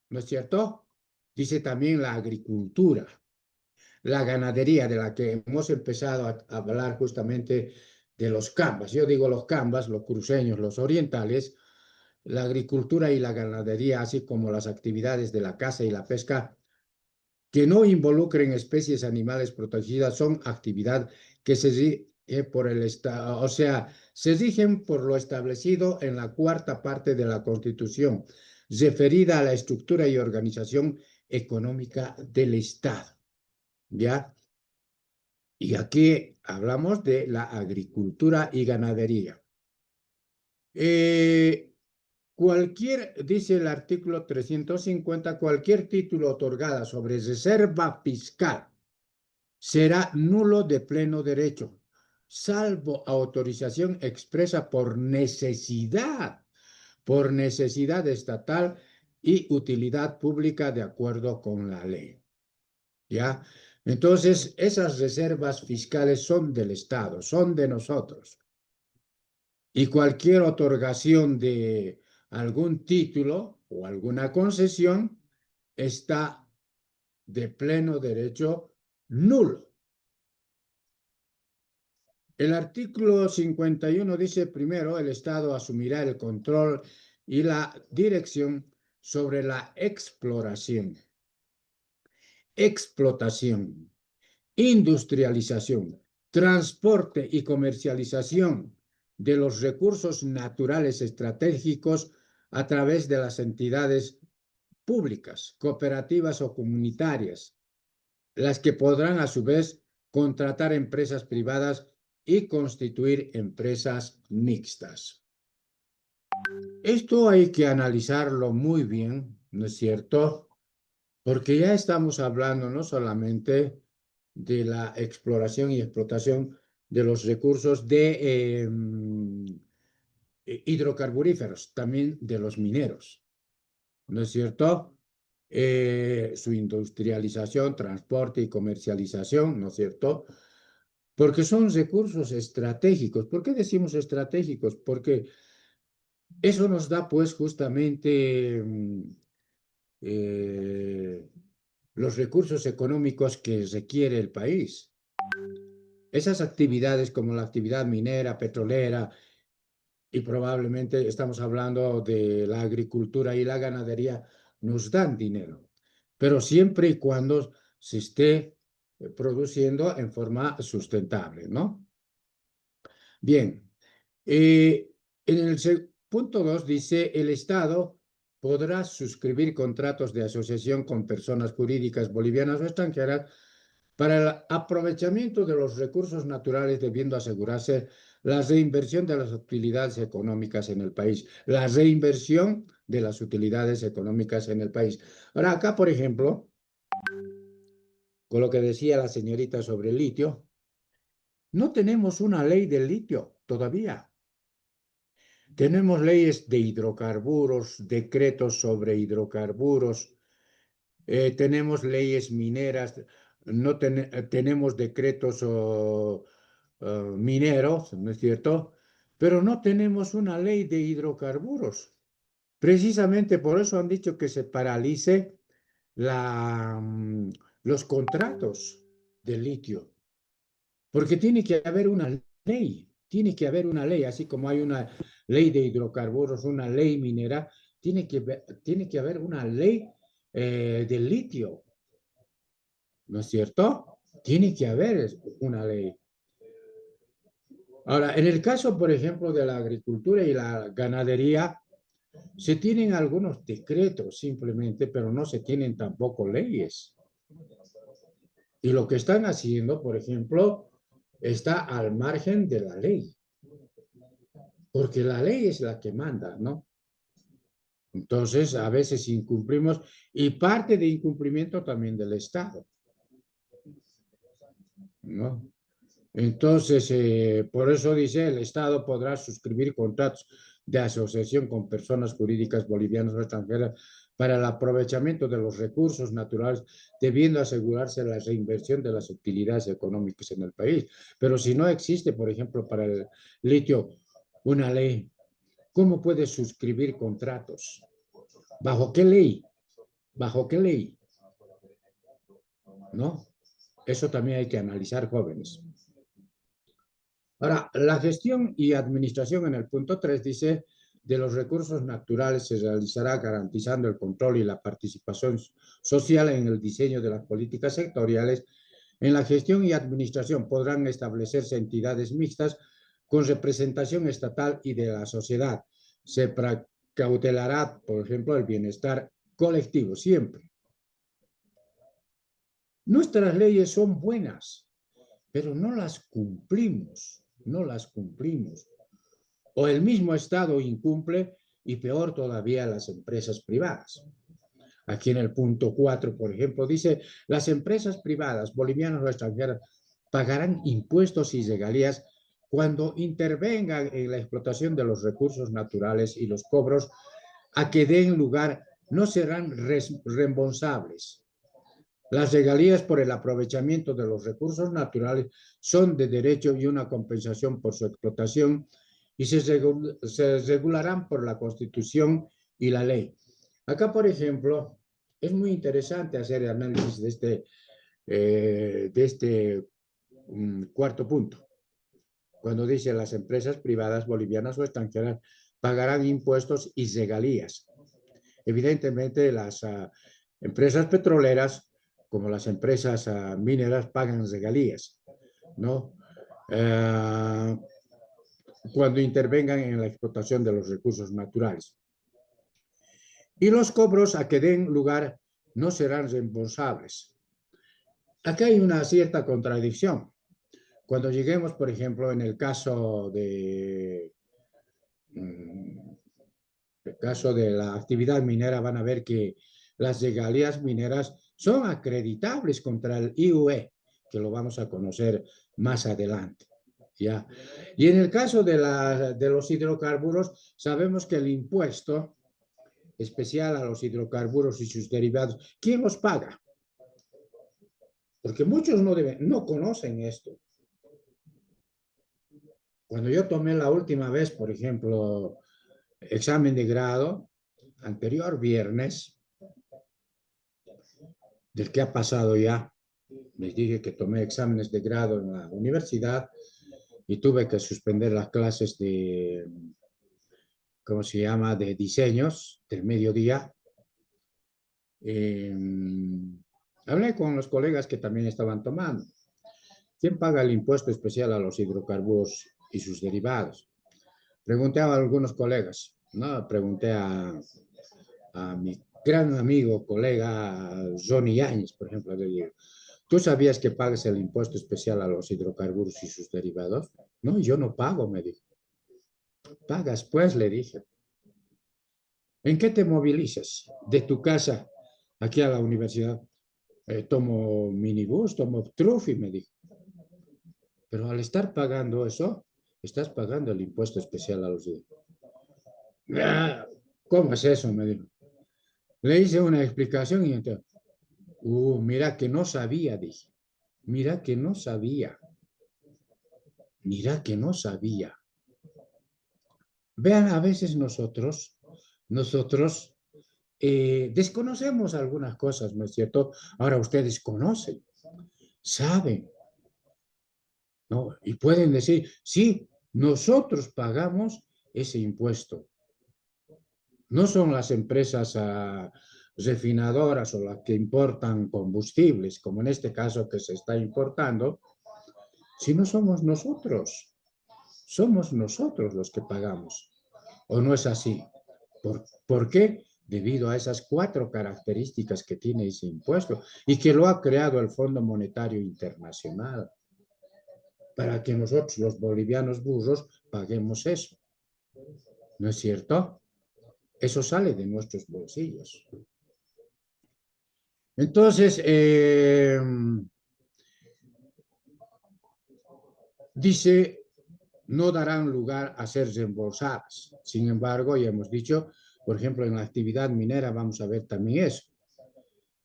Speaker 1: ¿no es cierto? Dice también la agricultura, la ganadería, de la que hemos empezado a hablar justamente de los cambas. Yo digo los cambas, los cruceños, los orientales, la agricultura y la ganadería, así como las actividades de la caza y la pesca, que no involucren especies animales protegidas, son actividad que se rige por el Estado, o sea, se rigen por lo establecido en la cuarta parte de la Constitución, referida a la estructura y organización económica del Estado. ¿Ya? Y aquí hablamos de la agricultura y ganadería. Dice el artículo 350, cualquier título otorgada sobre reserva fiscal será nulo de pleno derecho, salvo autorización expresa por necesidad estatal y utilidad pública de acuerdo con la ley. ¿Ya? Entonces, esas reservas fiscales son del Estado, son de nosotros. Y cualquier otorgación de algún título o alguna concesión está de pleno derecho nulo. El artículo 51 dice, primero, el Estado asumirá el control y la dirección sobre la exploración, explotación, industrialización, transporte y comercialización de los recursos naturales estratégicos a través de las entidades públicas, cooperativas o comunitarias, las que podrán a su vez contratar empresas privadas y constituir empresas mixtas. Esto hay que analizarlo muy bien, ¿no es cierto? Porque ya estamos hablando no solamente de la exploración y explotación de los recursos de hidrocarburíferos, también de los mineros, ¿no es cierto? Su industrialización, transporte y comercialización, ¿no es cierto? Porque son recursos estratégicos. ¿Por qué decimos estratégicos? Porque eso nos da pues justamente los recursos económicos que requiere el país. Esas actividades como la actividad minera, petrolera, y probablemente estamos hablando de la agricultura y la ganadería, nos dan dinero, pero siempre y cuando se esté produciendo en forma sustentable, ¿no? Bien, en el punto 2 dice, el Estado podrá suscribir contratos de asociación con personas jurídicas bolivianas o extranjeras para el aprovechamiento de los recursos naturales, debiendo asegurarse la reinversión de las utilidades económicas en el país. La reinversión de las utilidades económicas en el país. Ahora, acá, por ejemplo, con lo que decía la señorita sobre el litio, no tenemos una ley del litio todavía. Tenemos leyes de hidrocarburos, decretos sobre hidrocarburos, tenemos leyes mineras, no tenemos decretos mineros, ¿no es cierto? Pero no tenemos una ley de hidrocarburos. Precisamente por eso han dicho que se paralice los contratos de litio, porque tiene que haber una ley, tiene que haber una ley, así como hay una ley de hidrocarburos, una ley minera, tiene que haber una ley del litio, ¿no es cierto? Tiene que haber una ley. Ahora, en el caso, por ejemplo, de la agricultura y la ganadería, se tienen algunos decretos simplemente, pero no se tienen tampoco leyes. Y lo que están haciendo, por ejemplo, está al margen de la ley, porque la ley es la que manda, ¿no? Entonces, a veces incumplimos y parte de incumplimiento también del Estado, ¿no? Entonces, por eso dice, el Estado podrá suscribir contratos de asociación con personas jurídicas bolivianas o extranjeras para el aprovechamiento de los recursos naturales, debiendo asegurarse la reinversión de las utilidades económicas en el país. Pero si no existe, por ejemplo, para el litio, una ley, ¿cómo puede suscribir contratos? ¿Bajo qué ley? ¿Bajo qué ley? ¿No? Eso también hay que analizar, jóvenes. Ahora, la gestión y administración en el punto 3 dice, de los recursos naturales se realizará garantizando el control y la participación social en el diseño de las políticas sectoriales. En la gestión y administración podrán establecerse entidades mixtas con representación estatal y de la sociedad. Se cautelará, por ejemplo, el bienestar colectivo, siempre. Nuestras leyes son buenas, pero no las cumplimos, no las cumplimos. O el mismo Estado incumple y peor todavía las empresas privadas. Aquí en el punto 4, por ejemplo, dice, las empresas privadas, bolivianas o extranjeras, pagarán impuestos y regalías cuando intervengan en la explotación de los recursos naturales y los cobros a que den lugar no serán reembolsables. Las regalías por el aprovechamiento de los recursos naturales son de derecho y una compensación por su explotación y se regularán por la Constitución y la ley. Acá, por ejemplo, es muy interesante hacer el análisis de este cuarto punto, cuando dice las empresas privadas bolivianas o extranjeras pagarán impuestos y regalías. Evidentemente, las empresas petroleras como las empresas mineras pagan regalías, ¿no? Cuando intervengan en la explotación de los recursos naturales. Y los cobros a que den lugar no serán reembolsables. Acá hay una cierta contradicción. Cuando lleguemos, por ejemplo, en el caso de la actividad minera, van a ver que las regalías mineras son acreditables contra el IUE, que lo vamos a conocer más adelante. ¿Ya? Y en el caso de los hidrocarburos, sabemos que el impuesto especial a los hidrocarburos y sus derivados, ¿quién los paga? Porque muchos no conocen esto. Cuando yo tomé la última vez, por ejemplo, examen de grado, anterior viernes, del que ha pasado ya, les dije que tomé exámenes de grado en la universidad y tuve que suspender las clases de, ¿cómo se llama?, de diseños del mediodía. Hablé con los colegas que también estaban tomando. ¿Quién paga el impuesto especial a los hidrocarburos y sus derivados? Pregunté a algunos colegas, ¿no? Pregunté a mi gran amigo, colega Johnny Yáñez, por ejemplo, le digo, ¿tú sabías que pagas el impuesto especial a los hidrocarburos y sus derivados? No, yo no pago, me dijo. Pagas, pues, le dije. ¿En qué te movilizas? De tu casa aquí a la universidad. Tomo minibús, tomo trufi, me dijo. Pero al estar pagando eso, estás pagando el impuesto especial a los hidrocarburos. ¿Cómo es eso? Me dijo. Le hice una explicación y entonces, mira que no sabía, dije. Mira que no sabía. Mira que no sabía. Vean, a veces nosotros desconocemos algunas cosas, ¿no es cierto? Ahora ustedes conocen, saben, ¿no? Y pueden decir, sí, nosotros pagamos ese impuesto. No son las empresas refinadoras o las que importan combustibles, como en este caso que se está importando, sino somos nosotros. Somos nosotros los que pagamos. ¿O no es así? ¿Por qué? Debido a esas 4 características que tiene ese impuesto y que lo ha creado el Fondo Monetario Internacional para que nosotros, los bolivianos burros, paguemos eso. ¿No es cierto? Eso sale de nuestros bolsillos. Entonces, dice, no darán lugar a ser reembolsadas. Sin embargo, ya hemos dicho, por ejemplo, en la actividad minera vamos a ver también eso.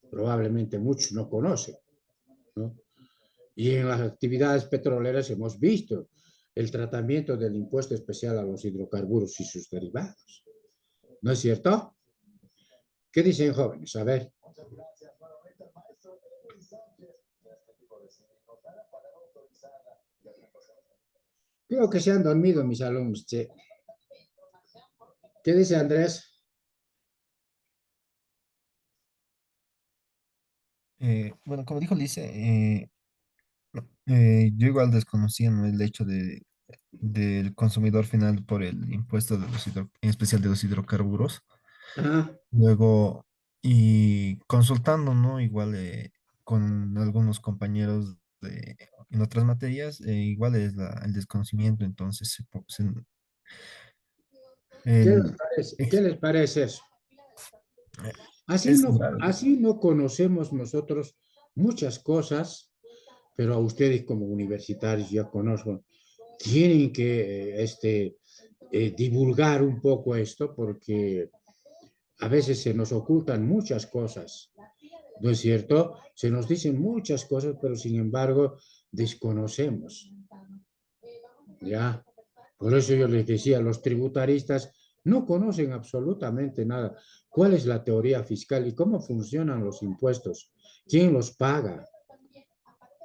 Speaker 1: Probablemente muchos no conocen, ¿no? Y en las actividades petroleras hemos visto el tratamiento del impuesto especial a los hidrocarburos y sus derivados. ¿No es cierto? ¿Qué dicen jóvenes? A ver. Creo que se han dormido mis alumnos, che. ¿Qué dice Andrés?
Speaker 2: Bueno, como dijo Lice, yo igual desconocía, ¿no?, el hecho del consumidor final por el impuesto de en especial de los hidrocarburos.
Speaker 1: Ajá.
Speaker 2: Luego, y consultando, ¿no? Igual con algunos compañeros en otras materias, igual es el desconocimiento, entonces el,
Speaker 1: ¿Qué
Speaker 2: ex-
Speaker 1: les parece eso?
Speaker 2: eh, es grave.
Speaker 1: Así no conocemos nosotros muchas cosas, pero a ustedes como universitarios ya conocen, tienen que divulgar un poco esto porque a veces se nos ocultan muchas cosas, ¿no es cierto? Se nos dicen muchas cosas, pero sin embargo desconocemos, ¿ya? Por eso yo les decía, los tributaristas no conocen absolutamente nada. ¿Cuál es la teoría fiscal y cómo funcionan los impuestos? ¿Quién los paga?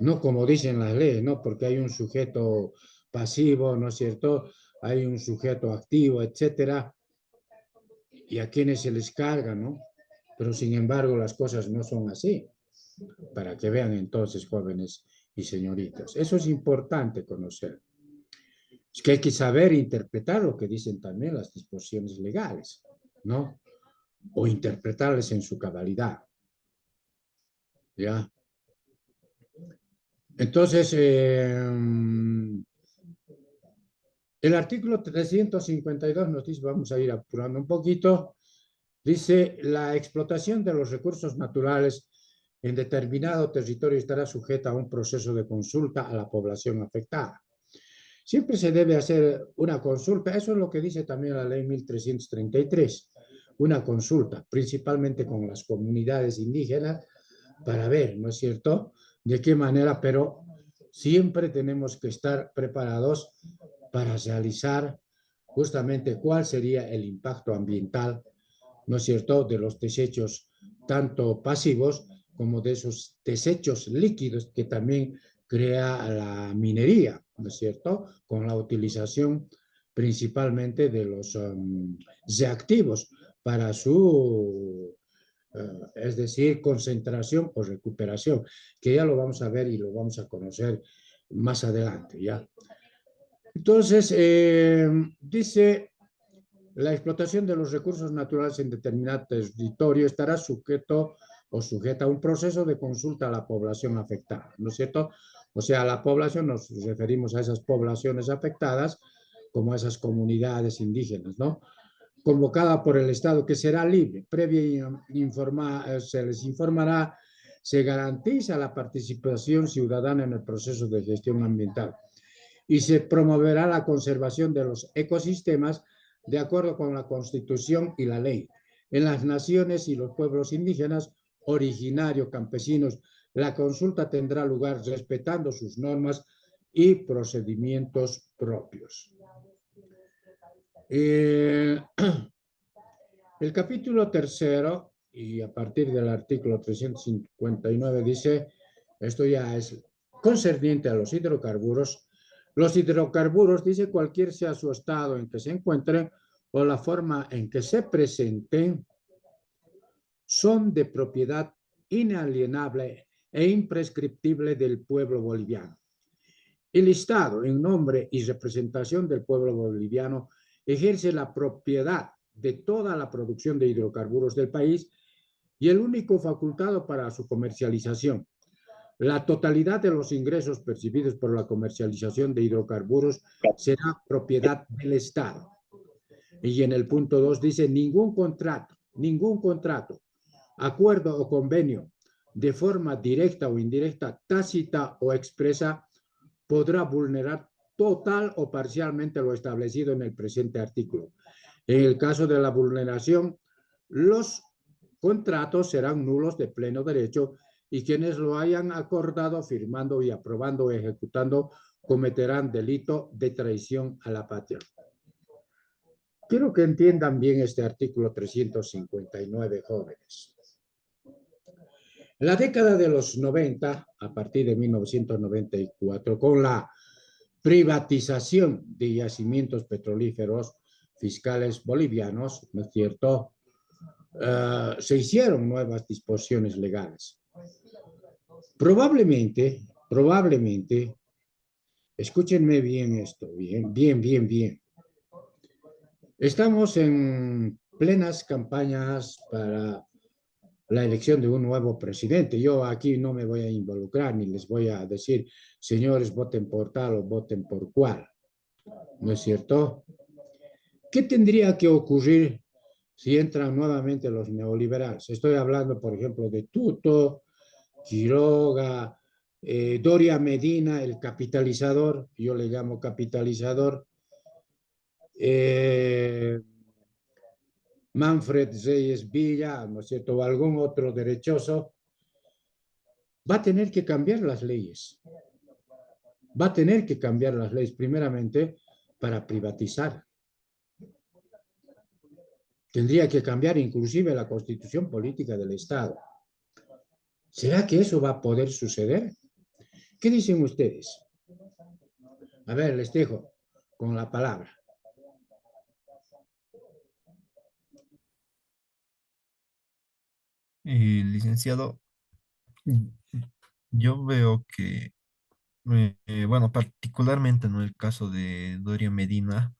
Speaker 1: No como dicen las leyes, ¿no? Porque hay un sujeto pasivo, ¿no es cierto? Hay un sujeto activo, etcétera, y a quienes se les carga, ¿no? Pero sin embargo las cosas no son así. Para que vean entonces, jóvenes y señoritas. Eso es importante conocer. Es que hay que saber interpretar lo que dicen también las disposiciones legales, ¿no? O interpretarles en su cabalidad, ¿ya? Entonces, el artículo 352 nos dice, vamos a ir apurando un poquito, dice, la explotación de los recursos naturales en determinado territorio estará sujeta a un proceso de consulta a la población afectada. Siempre se debe hacer una consulta, eso es lo que dice también la ley 1333, una consulta, principalmente con las comunidades indígenas, para ver, ¿no es cierto?, de qué manera, pero siempre tenemos que estar preparados para realizar justamente cuál sería el impacto ambiental, ¿no es cierto?, de los desechos tanto pasivos como de esos desechos líquidos que también crea la minería, ¿no es cierto?, con la utilización principalmente de los reactivos para su, es decir, concentración o recuperación, que ya lo vamos a ver y lo vamos a conocer más adelante, ¿ya? Entonces, dice, la explotación de los recursos naturales en determinado territorio estará sujeto o sujeta a un proceso de consulta a la población afectada, ¿no es cierto? O sea, a la población nos referimos a esas poblaciones afectadas como a esas comunidades indígenas, ¿no? Convocada por el Estado, que será libre. Se les informará, se garantiza la participación ciudadana en el proceso de gestión ambiental y se promoverá la conservación de los ecosistemas de acuerdo con la Constitución y la ley. En las naciones y los pueblos indígenas, originarios, campesinos, la consulta tendrá lugar respetando sus normas y procedimientos propios. El capítulo tercero, y a partir del artículo 359, dice, esto ya es concerniente a los hidrocarburos. Los hidrocarburos, dice, cualquier sea su estado en que se encuentren o la forma en que se presenten, son de propiedad inalienable e imprescriptible del pueblo boliviano. El Estado, en nombre y representación del pueblo boliviano, ejerce la propiedad de toda la producción de hidrocarburos del país y el único facultado para su comercialización. La totalidad de los ingresos percibidos por la comercialización de hidrocarburos será propiedad del Estado. Y en el punto 2 dice, ningún contrato, acuerdo o convenio de forma directa o indirecta, tácita o expresa, podrá vulnerar total o parcialmente lo establecido en el presente artículo. En el caso de la vulneración, los contratos serán nulos de pleno derecho y quienes lo hayan acordado, firmando y aprobando o ejecutando cometerán delito de traición a la patria. Quiero que entiendan bien este artículo 359, jóvenes. En la década de los 90, a partir de 1994, con la privatización de yacimientos petrolíferos fiscales bolivianos, ¿no es cierto? Se hicieron nuevas disposiciones legales. Probablemente, escúchenme bien esto, bien. Estamos en plenas campañas para la elección de un nuevo presidente. Yo aquí no me voy a involucrar ni les voy a decir, señores, voten por tal o voten por cual. ¿No es cierto? ¿Qué tendría que ocurrir si entran nuevamente los neoliberales? Estoy hablando, por ejemplo, de Tuto, Quiroga, Doria Medina, el capitalizador, yo le llamo capitalizador, Manfred Reyes Villa, ¿no es cierto?, o algún otro derechoso, va a tener que cambiar las leyes. Va a tener que cambiar las leyes, primeramente, para privatizar. Tendría que cambiar inclusive la constitución política del Estado. ¿Será que eso va a poder suceder? ¿Qué dicen ustedes? A ver, les dejo con la palabra.
Speaker 2: Licenciado, Mm, Yo veo que, bueno, particularmente en el caso de Doria Medina,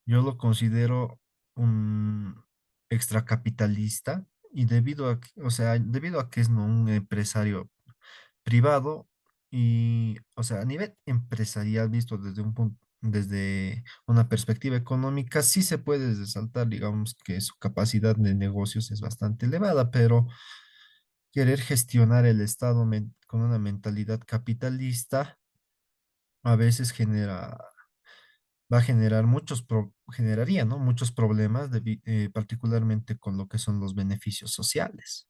Speaker 2: yo lo considero un extracapitalista y debido a, o sea, debido a que es, ¿no?, un empresario privado y, o sea, a nivel empresarial visto desde un punto, desde una perspectiva económica, sí se puede resaltar, digamos, que su capacidad de negocios es bastante elevada, pero querer gestionar el Estado con una mentalidad capitalista a veces va a generar generaría, ¿no?, muchos problemas, particularmente con lo que son los beneficios sociales.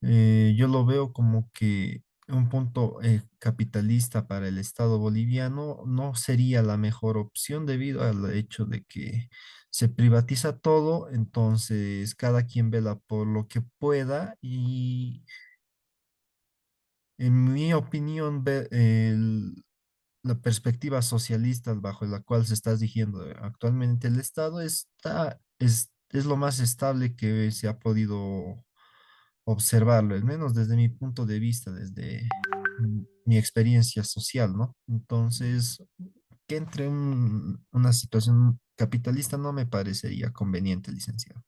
Speaker 2: Yo lo veo como que un punto capitalista para el Estado boliviano no sería la mejor opción debido al hecho de que se privatiza todo, entonces cada quien vela por lo que pueda y en mi opinión la perspectiva socialista bajo la cual se está dirigiendo actualmente el Estado es lo más estable que se ha podido observarlo, al menos desde mi punto de vista, desde mi experiencia social, ¿no? Entonces, que entre una situación capitalista no me parecería conveniente, licenciado.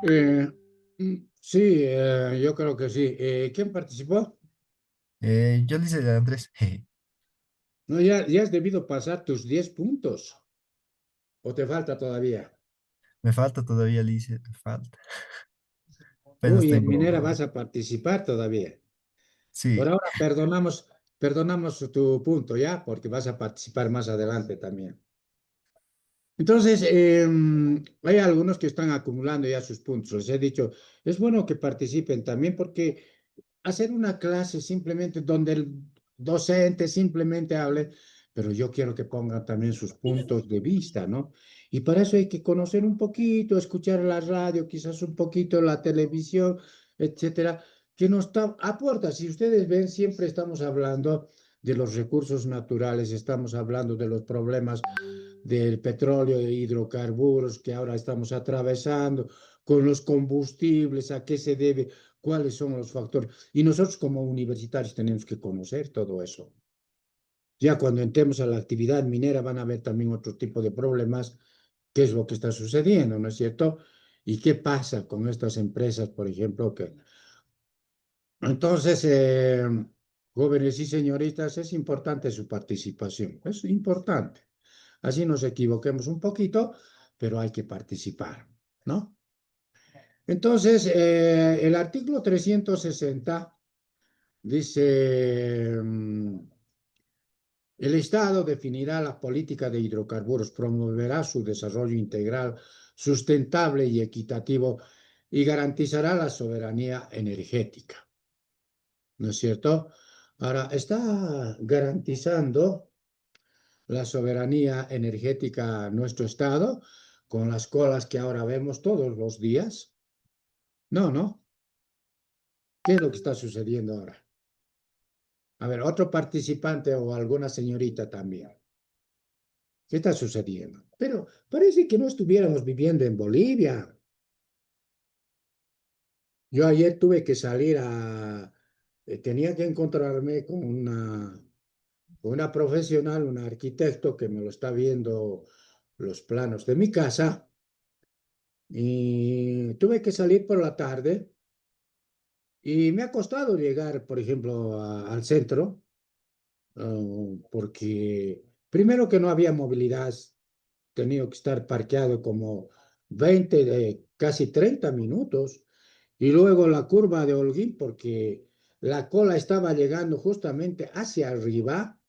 Speaker 1: Eh, sí, yo creo que sí. ¿Quién participó?
Speaker 2: Yo le hice a Andrés, jeje,
Speaker 1: No, ya has debido pasar tus 10 puntos. ¿O te falta todavía?
Speaker 2: me falta todavía, le hice, me falta. Apenas
Speaker 1: Uy, en Minera
Speaker 2: tengo,
Speaker 1: vas a participar todavía. Por
Speaker 2: sí,
Speaker 1: ahora perdonamos tu punto, ¿ya? Porque vas a participar más adelante también. Entonces, hay algunos que están acumulando ya sus puntos. Les he dicho, es bueno que participen también porque hacer una clase simplemente donde el docente simplemente hable, pero yo quiero que pongan también sus puntos de vista, ¿no? Y para eso hay que conocer un poquito, escuchar la radio, quizás un poquito la televisión, etcétera, que nos aporta. Si ustedes ven, siempre estamos hablando de los recursos naturales, estamos hablando de los problemas del petróleo, de hidrocarburos que ahora estamos atravesando, con los combustibles, a qué se debe, cuáles son los factores. Y nosotros como universitarios tenemos que conocer todo eso. Ya cuando entremos a la actividad minera van a haber también otro tipo de problemas, qué es lo que está sucediendo, ¿no es cierto? ¿Y qué pasa con estas empresas, por ejemplo? Entonces, jóvenes y señoritas, es importante su participación, es importante. Así nos equivoquemos un poquito, pero hay que participar, ¿no? Entonces, el artículo 360 dice, el Estado definirá la política de hidrocarburos, promoverá su desarrollo integral, sustentable y equitativo y garantizará la soberanía energética, ¿no es cierto? Ahora, está garantizando la soberanía energética a nuestro Estado con las colas que ahora vemos todos los días. No, no. ¿Qué es lo que está sucediendo ahora? A ver, otro participante o alguna señorita también. ¿Qué está sucediendo? Pero parece que no estuviéramos viviendo en Bolivia. Yo ayer tuve que salir tenía que encontrarme con una profesional, un arquitecto que me lo está viendo los planos de mi casa y tuve que salir por la tarde y me ha costado llegar, por ejemplo, al centro, porque primero que no había movilidad, tenido que estar parqueado como casi 30 minutos. Y luego la curva de Holguín, porque la cola estaba llegando justamente hacia arriba,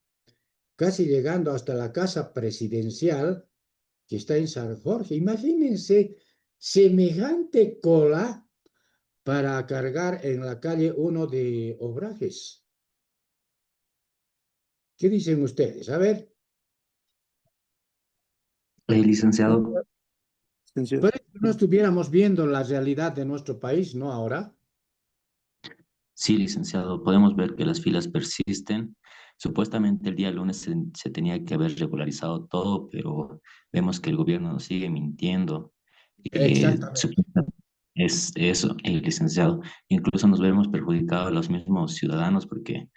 Speaker 1: casi llegando hasta la casa presidencial que está en San Jorge. Imagínense semejante cola para cargar en la calle 1 de Obrajes. ¿Qué dicen ustedes? A ver,
Speaker 4: Licenciado,
Speaker 1: parece que no estuviéramos viendo la realidad de nuestro país, ¿no? Ahora.
Speaker 4: sí, licenciado, podemos ver que las filas persisten. Supuestamente el día lunes se tenía que haber regularizado todo, pero vemos que el gobierno nos sigue mintiendo y que
Speaker 1: Exactamente.
Speaker 4: Es eso, el licenciado. Incluso nos vemos perjudicados los mismos ciudadanos porque,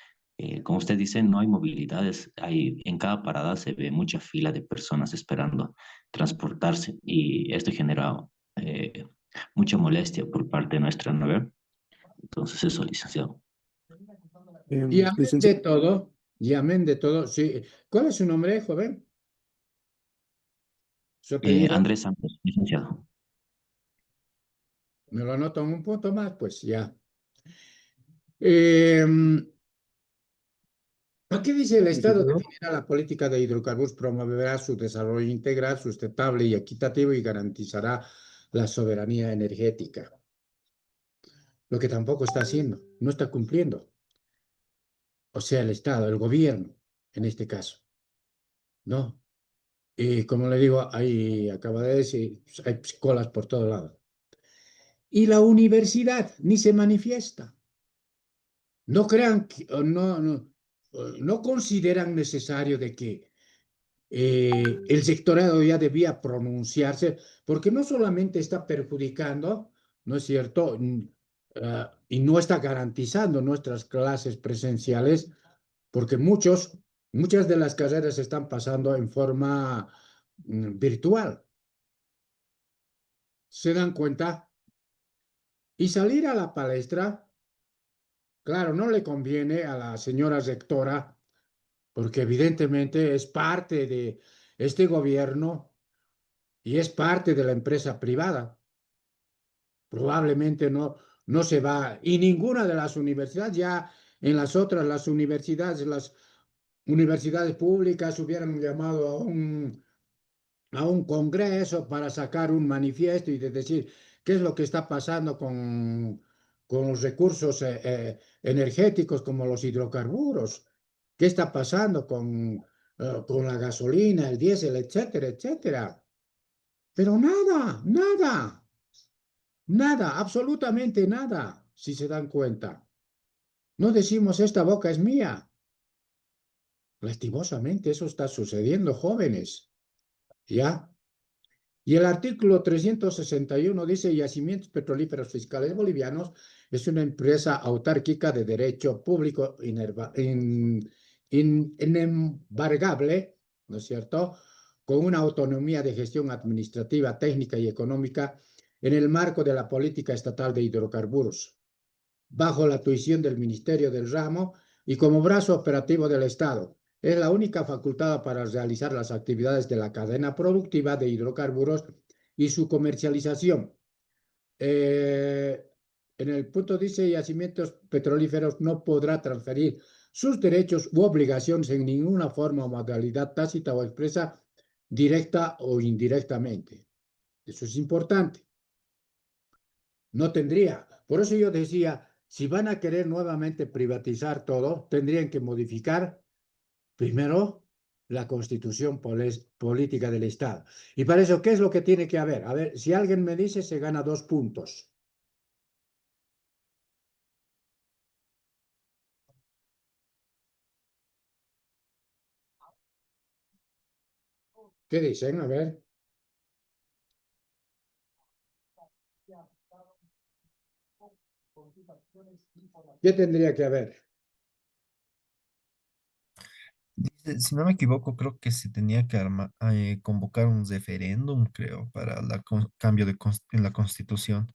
Speaker 4: como usted dice, no hay movilidades. En cada parada se ve mucha fila de personas esperando transportarse y esto genera eh, mucha molestia por parte nuestra, ¿no ve? Entonces eso, licenciado.
Speaker 1: Y amén de
Speaker 5: Licenciado,
Speaker 1: todo, y amén de todo, sí. ¿Cuál es su nombre, joven? ¿Su apellido?
Speaker 4: Andrés Santos, licenciado.
Speaker 1: Me lo anoto en un punto más, pues ya. Em, Aquí dice el Estado
Speaker 5: licenciado.
Speaker 1: definirá la política de hidrocarburos, promoverá su desarrollo integral, sustentable y equitativo y garantizará la soberanía energética. Lo que tampoco está haciendo, no está cumpliendo. O sea, el Estado, el gobierno, en este caso, ¿no? Y como le digo, ahí acaba de decir, hay colas por todo lado. Y la universidad ni se manifiesta. No crean, no consideran necesario de que el sectorado ya debía pronunciarse, porque no solamente está perjudicando, ¿no es cierto? Y no está garantizando nuestras clases presenciales, porque muchas de las carreras se están pasando en forma virtual. ¿Se dan cuenta? Y salir a la palestra, claro, no le conviene a la señora rectora, porque evidentemente es parte de este gobierno y es parte de la empresa privada. Probablemente no se va, y ninguna de las universidades, ya en las otras, las universidades públicas hubieran llamado a un congreso para sacar un manifiesto y de decir qué es lo que está pasando con los recursos energéticos como los hidrocarburos, qué está pasando con la gasolina, el diésel, etcétera, etcétera. Pero nada, nada. Nada, absolutamente nada, si se dan cuenta. No decimos esta boca es mía. Lastimosamente, eso está sucediendo, jóvenes. ¿Ya? Y el artículo 361 dice, Yacimientos Petrolíferos Fiscales Bolivianos es una empresa autárquica de derecho público inembargable, ¿no es cierto?, con una autonomía de gestión administrativa, técnica y económica en el marco de la política estatal de hidrocarburos, bajo la tuición del Ministerio del Ramo y como brazo operativo del Estado. Es la única facultada para realizar las actividades de la cadena productiva de hidrocarburos y su comercialización. En el punto dice, Yacimientos Petrolíferos no podrá transferir sus derechos u obligaciones en ninguna forma o modalidad tácita o expresa, directa o indirectamente. Eso es importante. No tendría. Por eso yo decía, si van a querer nuevamente privatizar todo, tendrían que modificar primero la constitución política del Estado. Y para eso, ¿qué es lo que tiene que haber? A ver, si alguien me dice, se gana 2 puntos. ¿Qué dicen? A ver. ¿Qué tendría que haber?
Speaker 2: Dice, si no me equivoco, creo que se tenía que convocar un referéndum, creo, para cambio en la Constitución.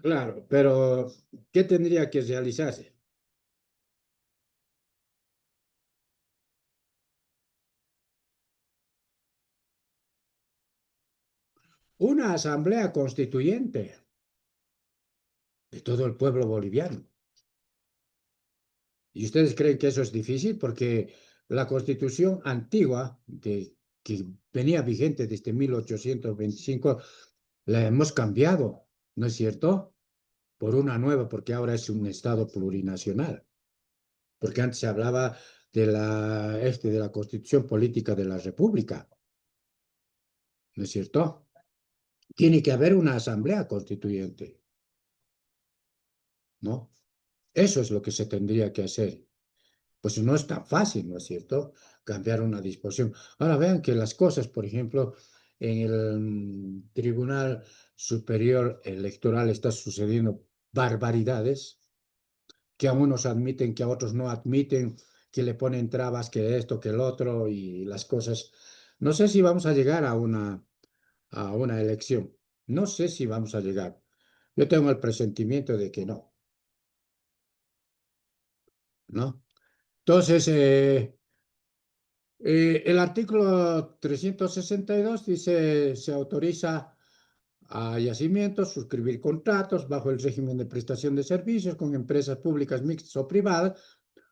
Speaker 1: Claro, pero ¿qué tendría que realizarse? Una asamblea constituyente de todo el pueblo boliviano. ¿Y ustedes creen que eso es difícil? Porque la constitución antigua, que venía vigente desde 1825, la hemos cambiado, ¿no es cierto? Por una nueva, porque ahora es un Estado plurinacional. Porque antes se hablaba de la constitución política de la República, ¿no es cierto? Tiene que haber una asamblea constituyente, ¿no? Eso es lo que se tendría que hacer. Pues no es tan fácil, ¿no es cierto? Cambiar una disposición. Ahora vean que las cosas, por ejemplo, en el Tribunal Superior Electoral está sucediendo barbaridades que a unos admiten, que a otros no admiten, que le ponen trabas, que esto, que el otro y las cosas. No sé si vamos a llegar a una elección. No sé si vamos a llegar. Yo tengo el presentimiento de que no, ¿no? Entonces, el artículo 362 dice, se autoriza a yacimientos suscribir contratos bajo el régimen de prestación de servicios con empresas públicas mixtas o privadas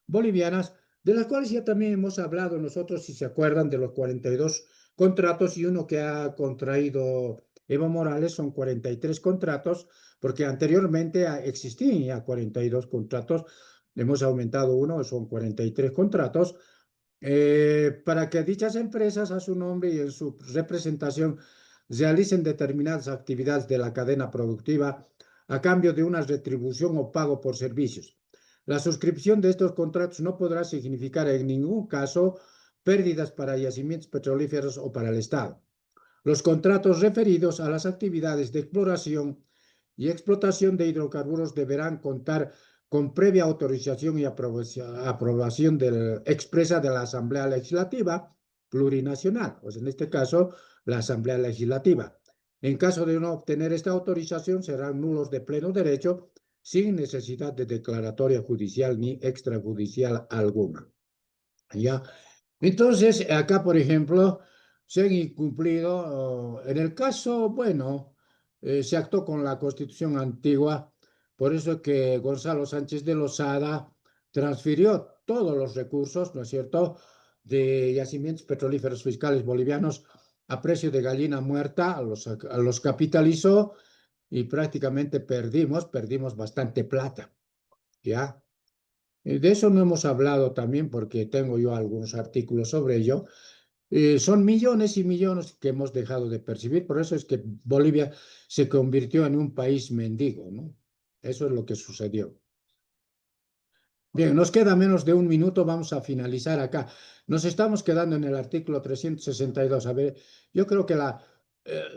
Speaker 1: bolivianas, de las cuales ya también hemos hablado nosotros, si se acuerdan, de los 42 contratos y uno que ha contraído Evo Morales, son 43 contratos, porque anteriormente existían ya 42 contratos, hemos aumentado uno, son 43 contratos, para que dichas empresas a su nombre y en su representación realicen determinadas actividades de la cadena productiva a cambio de una retribución o pago por servicios. La suscripción de estos contratos no podrá significar en ningún caso pérdidas para yacimientos petrolíferos o para el Estado. Los contratos referidos a las actividades de exploración y explotación de hidrocarburos deberán contar con previa autorización y aprobación expresa de la Asamblea Legislativa Plurinacional, o sea, en este caso, la Asamblea Legislativa. En caso de no obtener esta autorización, serán nulos de pleno derecho, sin necesidad de declaratoria judicial ni extrajudicial alguna. ¿Ya? Entonces, acá, por ejemplo, se han incumplido, en el caso, bueno, se actuó con la Constitución antigua, por eso es que Gonzalo Sánchez de Lozada transfirió todos los recursos, ¿no es cierto?, de yacimientos petrolíferos fiscales bolivianos a precio de gallina muerta, los capitalizó y prácticamente perdimos bastante plata, ¿ya? De eso no hemos hablado también porque tengo yo algunos artículos sobre ello. Son millones y millones que hemos dejado de percibir, por eso es que Bolivia se convirtió en un país mendigo, ¿no? Eso es lo que sucedió. Bien, nos queda menos de un minuto, vamos a finalizar acá. Nos estamos quedando en el artículo 362. A ver, yo creo que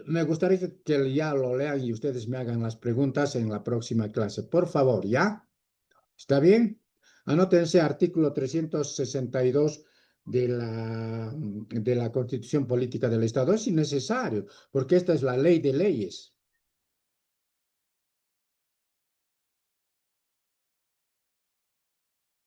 Speaker 1: me gustaría que ya lo lean y ustedes me hagan las preguntas en la próxima clase. Por favor, ¿ya? ¿Está bien? Anótense artículo 362 de la Constitución Política del Estado. Es innecesario, porque esta es la ley de leyes.